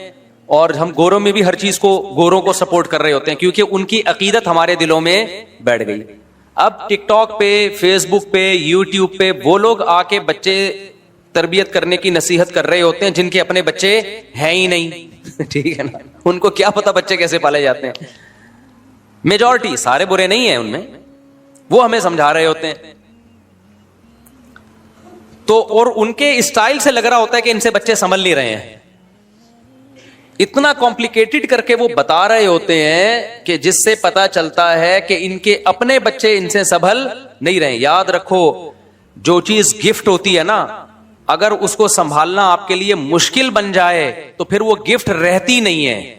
اور ہم گوروں میں بھی ہر چیز کو گوروں کو سپورٹ کر رہے ہوتے ہیں کیونکہ ان کی عقیدت ہمارے دلوں میں بیٹھ گئی. اب ٹک ٹاک پہ, فیس بک پہ, یوٹیوب پہ وہ لوگ آ کے بچے تربیت کرنے کی نصیحت کر رہے ہوتے ہیں جن کے اپنے بچے ہیں ہی نہیں. ٹھیک ہے نا, ان کو کیا پتا بچے کیسے پالے جاتے ہیں. میجورٹی, سارے برے نہیں ہیں ان میں, وہ ہمیں سمجھا رہے ہوتے ہیں. تو اور ان کے اسٹائل سے لگ رہا ہوتا ہے کہ ان سے بچے سنبھل نہیں رہے ہیں. اتنا کمپلیکیٹڈ کر کے وہ بتا رہے ہوتے ہیں کہ جس سے پتا چلتا ہے کہ ان کے اپنے بچے ان سے سنبھل نہیں رہے. یاد رکھو جو چیز گفٹ ہوتی ہے نا, اگر اس کو سنبھالنا آپ کے لیے مشکل بن جائے تو پھر وہ گفٹ رہتی نہیں ہے.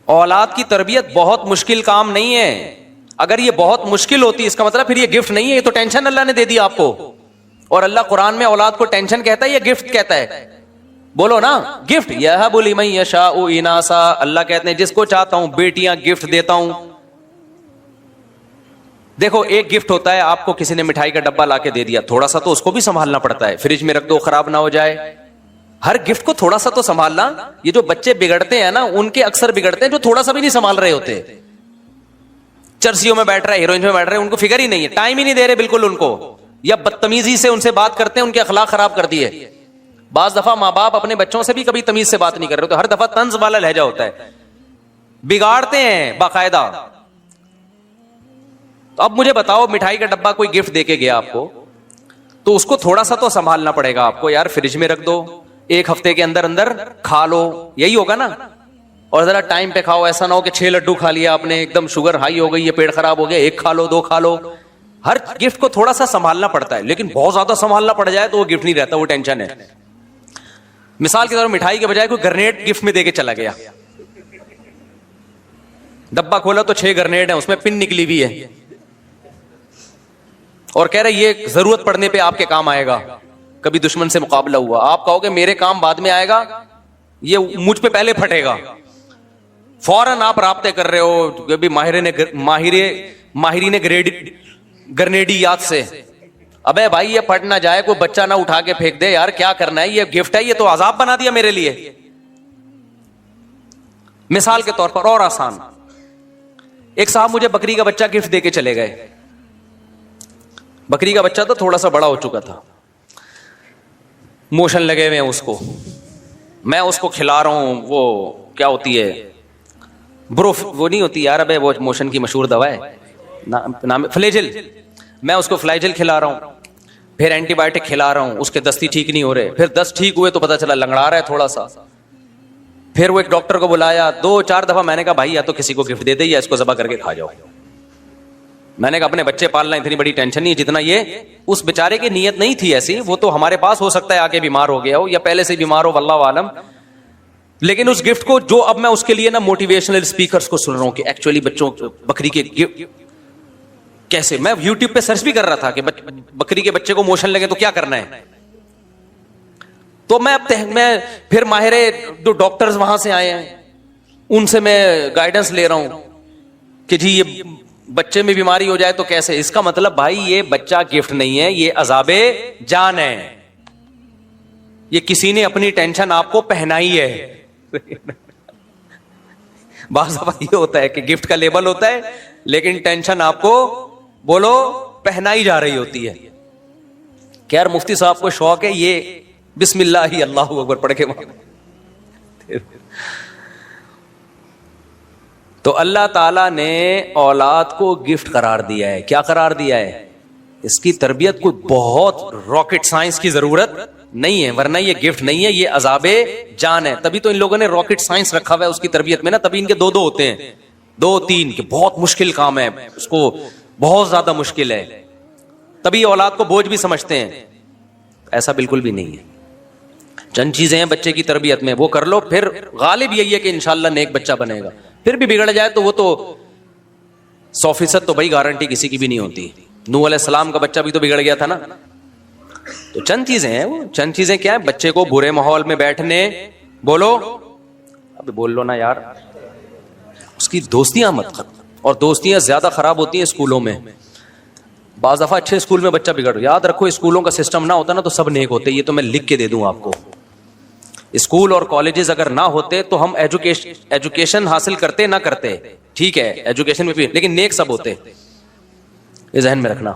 اولاد کی تربیت بہت مشکل کام نہیں ہے. اگر یہ بہت مشکل ہوتی اس کا مطلب پھر یہ گفٹ نہیں ہے, یہ تو ٹینشن اللہ نے دے دی آپ کو. اور اللہ قرآن میں اولاد کو ٹینشن کہتا ہے یا گفٹ کہتا ہے؟ بولو نا, گفٹ. یہب لمن یشاء اناسا, اللہ کہتے ہیں جس کو چاہتا ہوں بیٹیاں گفٹ دیتا ہوں. دیکھو ایک گفٹ ہوتا ہے آپ کو کسی نے مٹھائی کا ڈبہ لا کے دے دیا, تھوڑا سا تو اس کو بھی سنبھالنا پڑتا ہے, فریج میں رکھ دو خراب نہ ہو جائے. ہر گفٹ کو تھوڑا سا تو سنبھالنا. یہ جو بچے بگڑتے ہیں نا ان کے اکثر بگڑتے ہیں جو تھوڑا سا بھی نہیں سنبھال رہے ہوتے. چرسیوں میں بیٹھ رہا ہے, ہیروئن میں بیٹھ رہے ہیں, ان کو فکر ہی نہیں ہے, ٹائم ہی نہیں دے رہے بالکل ان کو, یا بدتمیزی سے ان سے بات کرتے ہیں, ان کے اخلاق خراب کر دیے. بعض دفعہ ماں باپ اپنے بچوں سے بھی کبھی تمیز سے بات نہیں کر رہے, تو ہر دفعہ طنز والا لہجہ ہوتا ہے, بگاڑتے ہیں باقاعدہ. تو اب مجھے بتاؤ مٹھائی کا ڈبہ کوئی گفٹ دے کے گیا آپ کو, تو اس کو تھوڑا سا تو سنبھالنا پڑے گا آپ کو. یار فریج میں رکھ دو, 1 ہفتے کے اندر اندر کھا لو, یہی ہوگا نا. اور ذرا ٹائم پہ کھاؤ, ایسا نہ ہو کہ 6 لڈو کھا لیا آپ نے, ایک دم شوگر ہائی ہو گئی, یہ پیٹ خراب ہو گیا, 1 کھا لو 2 کھا لو. ہر گفٹ کو تھوڑا سا سنبھالنا پڑتا ہے, لیکن بہت زیادہ سنبھالنا پڑ جائے تو وہ گفٹ نہیں رہتا, وہ ٹینشن ہے. مثال کے طور پر مٹھائی کے بجائے کوئی گرنیڈ گفٹ میں دے کے چلا گیا, ڈبہ کھولا تو 6 گرنیڈ ہیں, اس میں پن نکلی ہوئی ہے, اور کہہ رہے یہ ضرورت پڑنے پہ آپ کے کام آئے گا. کبھی دشمن سے مقابلہ ہوا, آپ کہو گے میرے کام بعد میں آئے گا, یہ مجھ پہ پہلے پھٹے گا. فوراً آپ رابطے کر رہے ہو کبھی ماہرین گرنیڈیات سے. ابے بھائی یہ پھٹ نہ جائے, کوئی بچہ نہ اٹھا کے پھینک دے, یار کیا کرنا ہے, یہ گفٹ ہے, یہ تو عذاب بنا دیا میرے لیے. مثال کے طور پر اور آسان, ایک صاحب مجھے بکری کا بچہ گفٹ دے کے چلے گئے. بکری کا بچہ تو تھوڑا سا بڑا ہو چکا تھا, موشن لگے ہوئے ہیں اس کو, میں اس کو کھلا رہا ہوں, وہ کیا ہوتی ہے بروف, وہ نہیں ہوتی یار, ابے وہ موشن کی مشہور دوا ہے, نام فلیجل, میں اس کو فلیجل کھلا رہا ہوں, پھر اینٹی بایوٹک کھلا رہا ہوں, اس کے دستی ٹھیک نہیں ہو رہے, پھر 10 ٹھیک ہوئے تو پتا چلا لنگڑا رہا ہے تھوڑا سا. پھر وہ ایک ڈاکٹر کو بلایا, 2-4 دفعہ میں نے کہا بھائی یا تو کسی کو گفٹ دے دے یا اس کو ذبح کر کے کھا جاؤ. میں نے کہا اپنے بچے پالنا اتنی بڑی ٹینشن نہیں جتنا یہ, اس بیچارے کی نیت نہیں تھی ایسی, وہ تو ہمارے پاس ہو سکتا ہے آ کے بیمار ہو گیا ہو یا پہلے سے بیمار ہو, واللہ عالم. لیکن اس گفٹ کو جو اب میں اس کے لیے نا موٹیویشنل اسپیکرز کو سن رہا ہوں کہ ایکچولی بچوں بکری کے کیسے, میں یوٹیوب پہ سرچ بھی کر رہا تھا کہ بکری کے بچے کو موشن لگے تو کیا کرنا ہے. تو میں پھر ماہر جو ڈاکٹرز وہاں سے آئے ہیں ان سے میں گائیڈنس لے رہا ہوں کہ جی یہ بچے میں بیماری ہو جائے تو کیسے. اس کا مطلب بھائی یہ بچہ گفٹ نہیں ہے, یہ عذاب جان ہے, یہ کسی نے اپنی ٹینشن آپ کو پہنائی ہے. بعض دفعہ یہ ہوتا ہے کہ گفٹ کا لیبل ہوتا ہے لیکن ٹینشن آپ کو بولو پہنائی جا رہی ہوتی ہے کہ یار مفتی صاحب کو شوق ہے یہ بسم اللہ ہی اللہ اکبر پڑھ کے تو اللہ تعالیٰ نے اولاد کو گفٹ قرار دیا ہے. کیا قرار دیا ہے؟ اس کی تربیت کوئی بہت راکٹ سائنس کی ضرورت نہیں ہے, ورنہ یہ گفٹ نہیں ہے, یہ عذاب جان ہے. تبھی تو ان لوگوں نے راکٹ سائنس رکھا ہوا ہے اس کی تربیت میں نا, تبھی ان کے دو ہوتے ہیں, 2-3 کہ بہت مشکل کام ہے, اس کو بہت زیادہ مشکل ہے, تبھی اولاد کو بوجھ بھی سمجھتے ہیں. ایسا بالکل بھی نہیں ہے. چند چیزیں ہیں بچے کی تربیت میں, وہ کر لو, پھر غالب یہی ہے کہ انشاءاللہ نیک بچہ بنے گا. پھر بھی بگڑ جائے تو وہ تو 100% تو بھائی گارنٹی کسی کی بھی نہیں ہوتی. نوح علیہ السلام کا بچہ بھی تو بگڑ گیا تھا نا. تو چند چیزیں ہیں, وہ چند چیزیں کیا ہیں؟ بچے کو برے ماحول میں بیٹھنے, بولو ابھی بول لو نا یار, اس کی دوستیاں مت کر, اور دوستیاں زیادہ خراب ہوتی ہیں اسکولوں میں. بعض دفعہ اچھے اسکول میں بچہ بگڑ, یاد رکھو اسکولوں کا سسٹم نہ ہوتا نا تو سب نیک ہوتے. یہ تو میں لکھ کے دے دوں آپ کو. اسکول اور کالجز اگر نہ ہوتے تو ہم ایجوکیشن حاصل کرتے نہ کرتے, ٹھیک ہے ایجوکیشن میں بھی, لیکن نیک سب ہوتے. یہ ذہن میں رکھنا.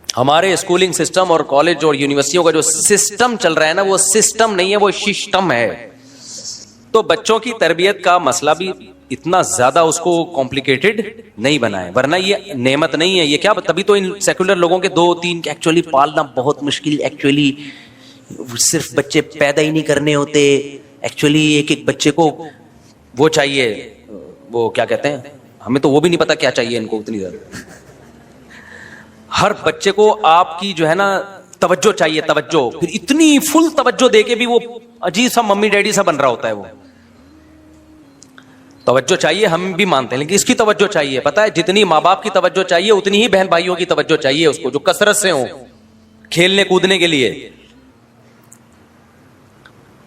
ہمارے اسکولنگ سسٹم اور کالج اور یونیورسٹیوں کا جو سسٹم چل رہا ہے نا, وہ سسٹم نہیں ہے, وہ سسٹم ہے. تو بچوں کی تربیت کا مسئلہ بھی اتنا زیادہ اس کو کمپلیکیٹڈ نہیں بنائے, ورنہ یہ نعمت نہیں ہے. یہ کیا, تبھی تو ان سیکولر لوگوں کے 2-3 کہ ایکچولی پالنا بہت مشکل, ایکچولی صرف بچے پیدا ہی نہیں کرنے ہوتے, ایکچولی ایک بچے کو وہ چاہیے, وہ کیا کہتے ہیں, ہمیں تو وہ بھی نہیں پتا کیا چاہیے ان کو اتنی زیادہ. ہر بچے کو آپ کی جو ہے نا توجہ چاہیے, توجہ, پھر اتنی فل توجہ دے کے بھی وہ عجیب سا ممی ڈیڈی سا بن رہا ہوتا ہے. وہ توجہ چاہیے, ہم بھی مانتے ہیں, لیکن اس کی توجہ چاہیے, پتا ہے جتنی ماں باپ کی توجہ چاہیے اتنی ہی بہن بھائیوں کی توجہ چاہیے اس کو, جو کثرت سے ہوں کھیلنے کودنے کے لیے.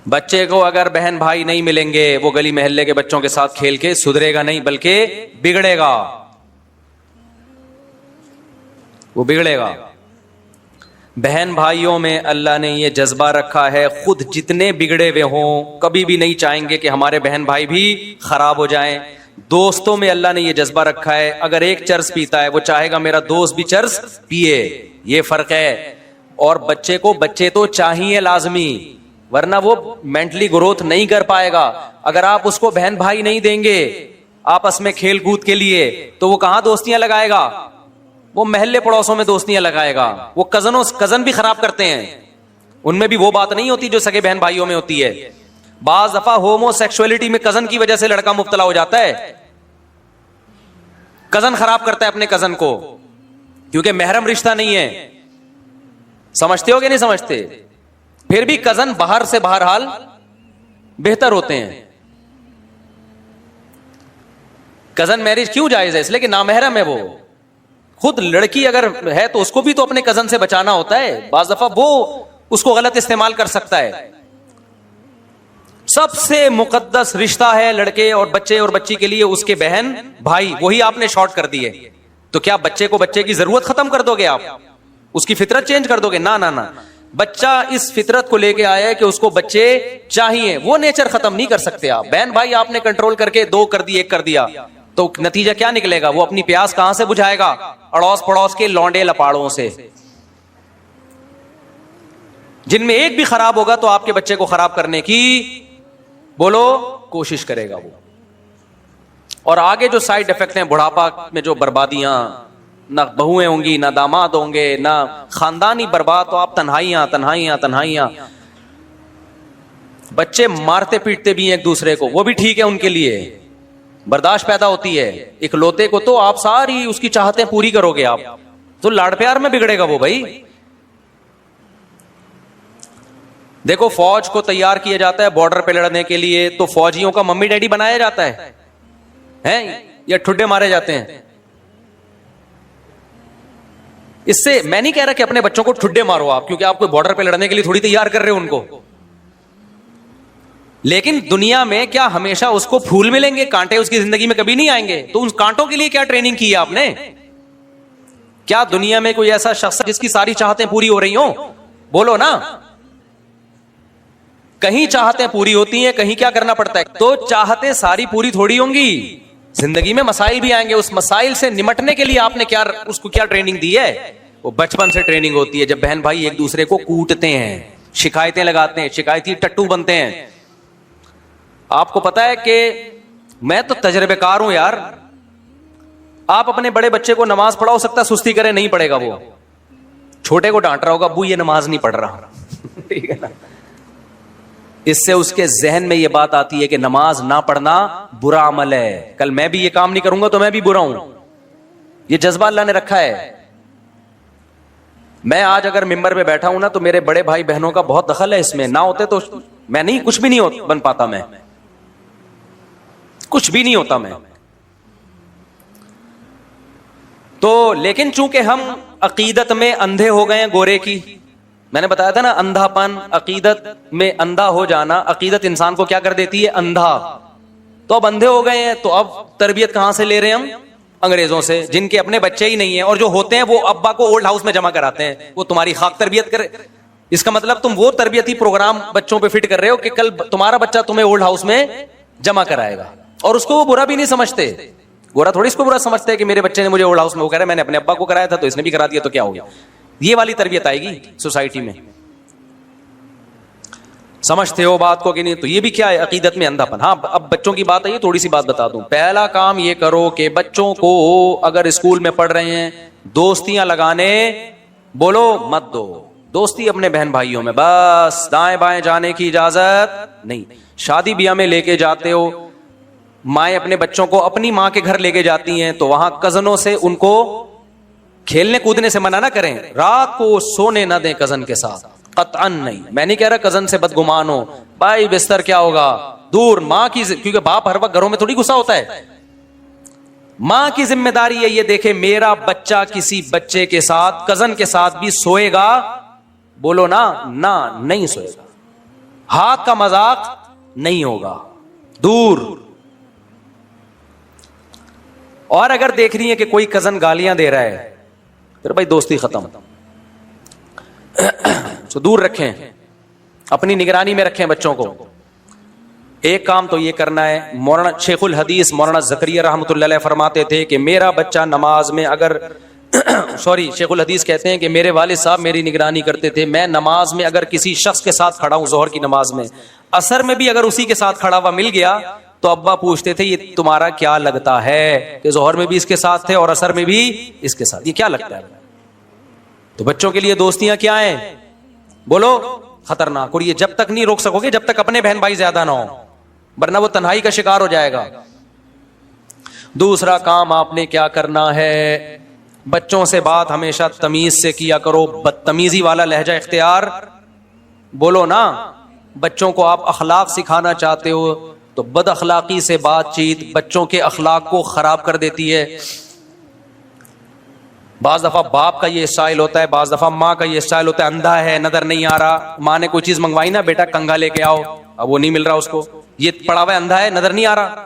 بچے کو اگر بہن بھائی نہیں ملیں گے, وہ گلی محلے کے بچوں کے ساتھ کھیل کے سدھرے گا نہیں بلکہ بگڑے گا, وہ بگڑے گا. بہن بھائیوں میں اللہ نے یہ جذبہ رکھا ہے, خود جتنے بگڑے ہوئے ہوں کبھی بھی نہیں چاہیں گے کہ ہمارے بہن بھائی بھی خراب ہو جائیں. دوستوں میں اللہ نے یہ جذبہ رکھا ہے, اگر ایک چرس پیتا ہے وہ چاہے گا میرا دوست بھی چرس پیے, یہ فرق ہے. اور بچے کو بچے تو چاہیے لازمی, ورنہ وہ مینٹلی گروتھ نہیں کر پائے گا. اگر آپ اس کو بہن بھائی نہیں دیں گے آپس میں کھیل کود کے لیے, تو وہ کہاں دوستیاں لگائے گا؟ وہ محلے پڑوسوں میں دوستیاں لگائے گا. وہ کزن بھی خراب کرتے ہیں, ان میں بھی وہ بات نہیں ہوتی جو سگے بہن بھائیوں میں ہوتی ہے. بعض دفعہ ہومو سیکسولیٹی میں کزن کی وجہ سے لڑکا مبتلا ہو جاتا ہے. کزن خراب کرتا ہے اپنے کزن کو, کیونکہ محرم رشتہ نہیں ہے. سمجھتے ہو کہ نہیں سمجھتے؟ پھر بھی کزن باہر سے بہرحال بہتر ہوتے ہیں. کزن میرج کیوں جائز ہے؟ اس لیے کہ نامحرم ہے. وہ خود لڑکی اگر ہے تو اس کو بھی تو اپنے کزن سے بچانا ہوتا ہے. بعض دفعہ وہ اس کو غلط استعمال کر سکتا ہے. سب سے مقدس رشتہ ہے لڑکے اور بچے اور بچی کے لیے اس کے بہن بھائی, وہی آپ نے شارٹ کر دیے. تو کیا بچے کو بچے کی ضرورت ختم کر دو گے آپ؟ اس کی فطرت چینج کر دو گے؟ نہ نہ نہ, بچہ اس فطرت کو لے کے آیا ہے کہ اس کو بچے چاہیے, وہ نیچر ختم نہیں کر سکتے آپ. بہن بھائی آپ نے کنٹرول کر کے 2 کر دی, 1 کر دیا, تو نتیجہ کیا نکلے گا؟ وہ اپنی پیاس کہاں سے بجھائے گا؟ اڑوس پڑوس کے لونڈے لپاڑوں سے, جن میں ایک بھی خراب ہوگا تو آپ کے بچے کو خراب کرنے کی بولو کوشش کرے گا وہ. اور آگے جو سائیڈ افیکٹ ہیں بڑھاپا میں, جو بربادیاں, نہ بہویں ہوں گی, نہ داماد ہوں گے, نہ خاندانی برباد, تو آپ تنہائیاں تنہائیاں تنہائیاں. بچے مارتے پیٹتے بھی ہیں ایک دوسرے کو, وہ بھی ٹھیک ہے ان کے لیے, برداشت پیدا ہوتی ہے. اکلوتے کو تو آپ ساری اس کی چاہتیں پوری کرو گے آپ, تو لاڑ پیار میں بگڑے گا وہ. بھائی دیکھو, فوج کو تیار کیا جاتا ہے بارڈر پہ لڑنے کے لیے, تو فوجیوں کا ممی ڈیڈی بنایا جاتا ہے یا ٹھڈے مارے جاتے ہیں؟ اس سے میں نہیں کہہ رہا کہ اپنے بچوں کو ٹھڈے مارو آپ, کیونکہ آپ کو بارڈر پہ لڑنے کے لیے تھوڑی تیار کر رہے ہو ان کو. لیکن دنیا میں کیا ہمیشہ اس کو پھول ملیں گے؟ کانٹے اس کی زندگی میں کبھی نہیں آئیں گے. تو ان کانٹوں کے لیے کیا ٹریننگ کی ہے آپ نے؟ کیا دنیا میں کوئی ایسا شخص جس کی ساری چاہتیں پوری ہو رہی ہوں؟ بولو نا. کہیں چاہتے پوری ہوتی ہیں, کہیں کیا کرنا پڑتا ہے. تو چاہتے ساری پوری تھوڑی ہوں گی, زندگی میں مسائل بھی آئیں گے. اس مسائل سے نمٹنے کے لیے آپ نے کیا اس کو کیا ٹریننگ دی ہے؟ وہ بچپن سے ٹریننگ ہوتی ہے. جب بہن بھائی ایک دوسرے کو کوٹتے ہیں, شکایتیں لگاتے ہیں, شکایتی ٹٹو بنتے ہیں. آپ کو پتا ہے کہ میں تو تجربے کار ہوں یار. آپ اپنے بڑے بچے کو نماز پڑھا, ہو سکتا ہے سستی کرے, نہیں پڑھے گا. وہ چھوٹے کو ڈانٹ رہا ہوگا, ابو یہ نماز نہیں پڑھ رہا. ٹھیک ہے نا. اس سے اس کے ذہن میں یہ بات آتی ہے کہ نماز نہ پڑھنا برا عمل ہے, کل میں بھی یہ کام نہیں کروں گا تو میں بھی برا ہوں. یہ جذبہ اللہ نے رکھا ہے. میں آج اگر ممبر پہ بیٹھا ہوں نا تو میرے بڑے بھائی بہنوں کا بہت دخل ہے اس میں. نہ ہوتے تو میں نہیں, کچھ بھی نہیں بن پاتا, میں کچھ بھی نہیں ہوتا میں. تو لیکن چونکہ ہم عقیدت میں اندھے ہو گئے ہیں گورے کی, میں نے بتایا تھا نا اندھا پن, عقیدت میں اندھا ہو جانا. عقیدت انسان کو کیا کر دیتی ہے؟ اندھا. تو اب اندھے ہو گئے ہیں, تو اب تربیت کہاں سے لے رہے ہیں ہم؟ انگریزوں سے, جن کے اپنے بچے ہی نہیں ہیں, اور جو ہوتے ہیں وہ ابا کو اولڈ ہاؤس میں جمع کراتے ہیں. وہ تمہاری خاک تربیت کرے. اس کا مطلب تم وہ تربیتی پروگرام بچوں پہ فٹ کر رہے ہو کہ کل تمہارا بچہ تمہیں اولڈ ہاؤس میں جمع کرائے گا. اور اس کو وہ برا بھی نہیں سمجھتے. گورا تھوڑی اس کو برا سمجھتے ہے کہ میرے بچے نے مجھے اولڈ ہاؤس میں وہ کرا, میں نے اپنے ابا کو کرایا تھا تو اس نے بھی کرا دیا, تو کیا ہو گیا. یہ والی تربیت آئے گی سوسائٹی میں. سمجھتے ہو بات کو کہ نہیں؟ تو یہ بھی کیا ہے؟ عقیدت میں اندھا پن. ہاں اب بچوں کی بات ہے, یہ تھوڑی سی بات بتا دوں. پہلا کام یہ کرو کہ بچوں کو اگر اسکول میں پڑھ رہے ہیں دوستیاں لگانے بولو مت دو. دوستی اپنے بہن بھائیوں میں بس, دائیں بائیں جانے کی اجازت نہیں. شادی بیاہ میں لے کے جاتے ہو, مائیں اپنے بچوں کو اپنی ماں کے گھر لے کے جاتی ہیں تو وہاں کزنوں سے ان کو کھیلنے کودنے سے منع نہ کریں. رات کو سونے نہ دیں کزن کے ساتھ, قطعاً نہیں. میں نہیں کہہ رہا کزن سے بدگمان ہو, بھائی بستر کیا ہوگا دور. ماں کی, کیونکہ باپ ہر وقت گھروں میں تھوڑی غصہ ہوتا ہے. ماں کی ذمہ داری ہے یہ دیکھے میرا بچہ کسی بچے کے ساتھ, کزن کے ساتھ بھی سوئے گا. بولو نا, نہ نہیں سوئے گا. ہاتھ کا مذاق نہیں ہوگا, دور. اور اگر دیکھ رہی ہے کہ کوئی کزن گالیاں دے رہا ہے پھر بھائی دوستی ختم. تو دور رکھیں, اپنی نگرانی میں رکھیں بچوں کو. ایک کام تو یہ کرنا ہے. مولانا شیخ الحدیث مولانا زکریا رحمۃ اللہ علیہ فرماتے تھے کہ میرا بچہ نماز میں اگر شیخ الحدیث کہتے ہیں کہ میرے والد صاحب میری نگرانی کرتے تھے, میں نماز میں اگر کسی شخص کے ساتھ کھڑا ہوں, ظہر کی نماز میں, عصر میں بھی اگر اسی کے ساتھ کھڑا ہوا مل گیا تو ابا پوچھتے تھے یہ تمہارا کیا لگتا ہے کہ ظہر میں بھی اس کے ساتھ تھے اور عصر میں بھی اس کے ساتھ, یہ کیا لگتا ہے؟ تو بچوں کے لیے دوستیاں کیا ہیں بولو؟ خطرناک. اور یہ جب تک نہیں روک سکو گے جب تک اپنے بہن بھائی زیادہ نہ ہو, ورنہ وہ تنہائی کا شکار ہو جائے گا. دوسرا کام آپ نے کیا کرنا ہے, بچوں سے بات ہمیشہ تمیز سے کیا کرو. بدتمیزی والا لہجہ اختیار بولو نا. بچوں کو آپ اخلاق سکھانا چاہتے ہو تو بد اخلاقی سے بات چیت بچوں کے اخلاق کو خراب کر دیتی ہے. بعض دفعہ باپ کا یہ اسٹائل ہوتا ہے, بعض دفعہ ماں کا یہ اسٹائل ہوتا ہے. اندھا ہے, نظر نہیں آ رہا, ماں نے کوئی چیز منگوائی نا, بیٹا کنگھا لے کے آؤ, اب وہ نہیں مل رہا اس کو, یہ پڑا ہوا ہے, اندھا ہے, نظر نہیں آ رہا.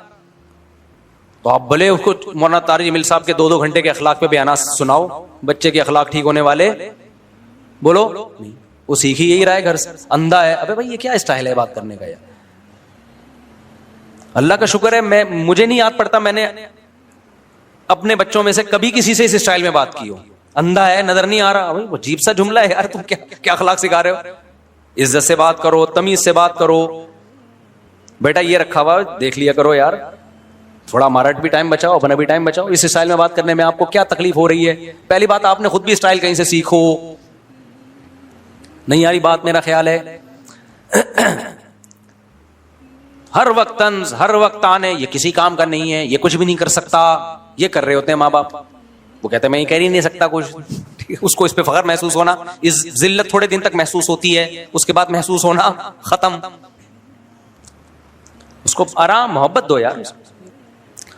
تو آپ بھلے اس کو مولانا طارق جمیل صاحب کے 2 گھنٹے کے اخلاق پہ بیانات سناؤ, بچے کے اخلاق ٹھیک ہونے والے بولو نہیں, وہ سیکھی یہی رہا ہے گھر سے. اندھا ہے, ابے بھائی یہ کیا اسٹائل ہے بات کرنے کا یار. اللہ کا شکر ہے مجھے نہیں یاد پڑتا میں نے اپنے بچوں میں سے کبھی کسی سے اس اسٹائل میں بات کی ہو. اندھا ہے, نظر نہیں آ رہا, وہ عجیب سا جملہ ہے یار, تم کیا اخلاق سکھا رہے ہو. عزت سے بات کرو, تمیز سے بات کرو. بیٹا یہ رکھا ہوا دیکھ لیا کرو یار, تھوڑا ہمارا بھی ٹائم بچاؤ, اپنا بھی ٹائم بچاؤ. اس اسٹائل میں بات کرنے میں آپ کو کیا تکلیف ہو رہی ہے؟ پہلی بات آپ نے خود بھی اسٹائل کہیں سے سیکھو. نہیں آ رہی بات میرا خیال ہے. ہر وقت طنز, ہر وقت تانے, یہ کسی کام کا نہیں ہے, یہ کچھ بھی نہیں کر سکتا, یہ کر رہے ہوتے ہیں ماں باپ. وہ کہتے ہیں میں یہ کہہ ہی نہیں سکتا کچھ. اس کو اس پہ فخر محسوس ہونا, اس ذلت تھوڑے دن تک محسوس ہوتی ہے, اس کے بعد محسوس ہونا ختم. اس کو آرام محبت دو یار.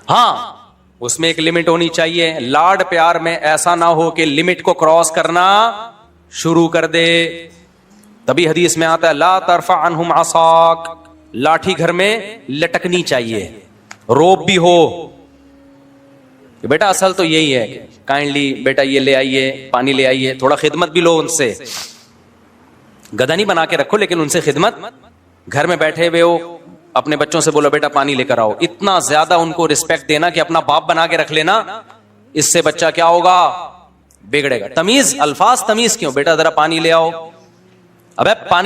ہاں اس میں ایک لمٹ ہونی چاہیے. لاڈ پیار میں ایسا نہ ہو کہ لمٹ کو کراس کرنا شروع کر دے. تبھی حدیث میں آتا ہے لا ترفع عنہم عصاک, لاٹھی گھر میں لٹکنی چاہیے, روب بھی ہو. بیٹا اصل تو یہی ہے, کائنڈلی بیٹا یہ لے آئیے, پانی لے آئیے, تھوڑا خدمت بھی لو ان سے. گدھا نہیں بنا کے رکھو لیکن ان سے خدمت گھر میں بیٹھے ہوئے ہو, اپنے بچوں سے بولو بیٹا پانی لے کر آؤ, اتنا زیادہ ان کو رسپیکٹ دینا کہ اپنا باپ بنا کے رکھ لینا, اس سے بچہ کیا ہوگا, بگڑے گا. تمیز, الفاظ تمیز کیوں, بیٹا ذرا پانی لے آؤ, ابے پانی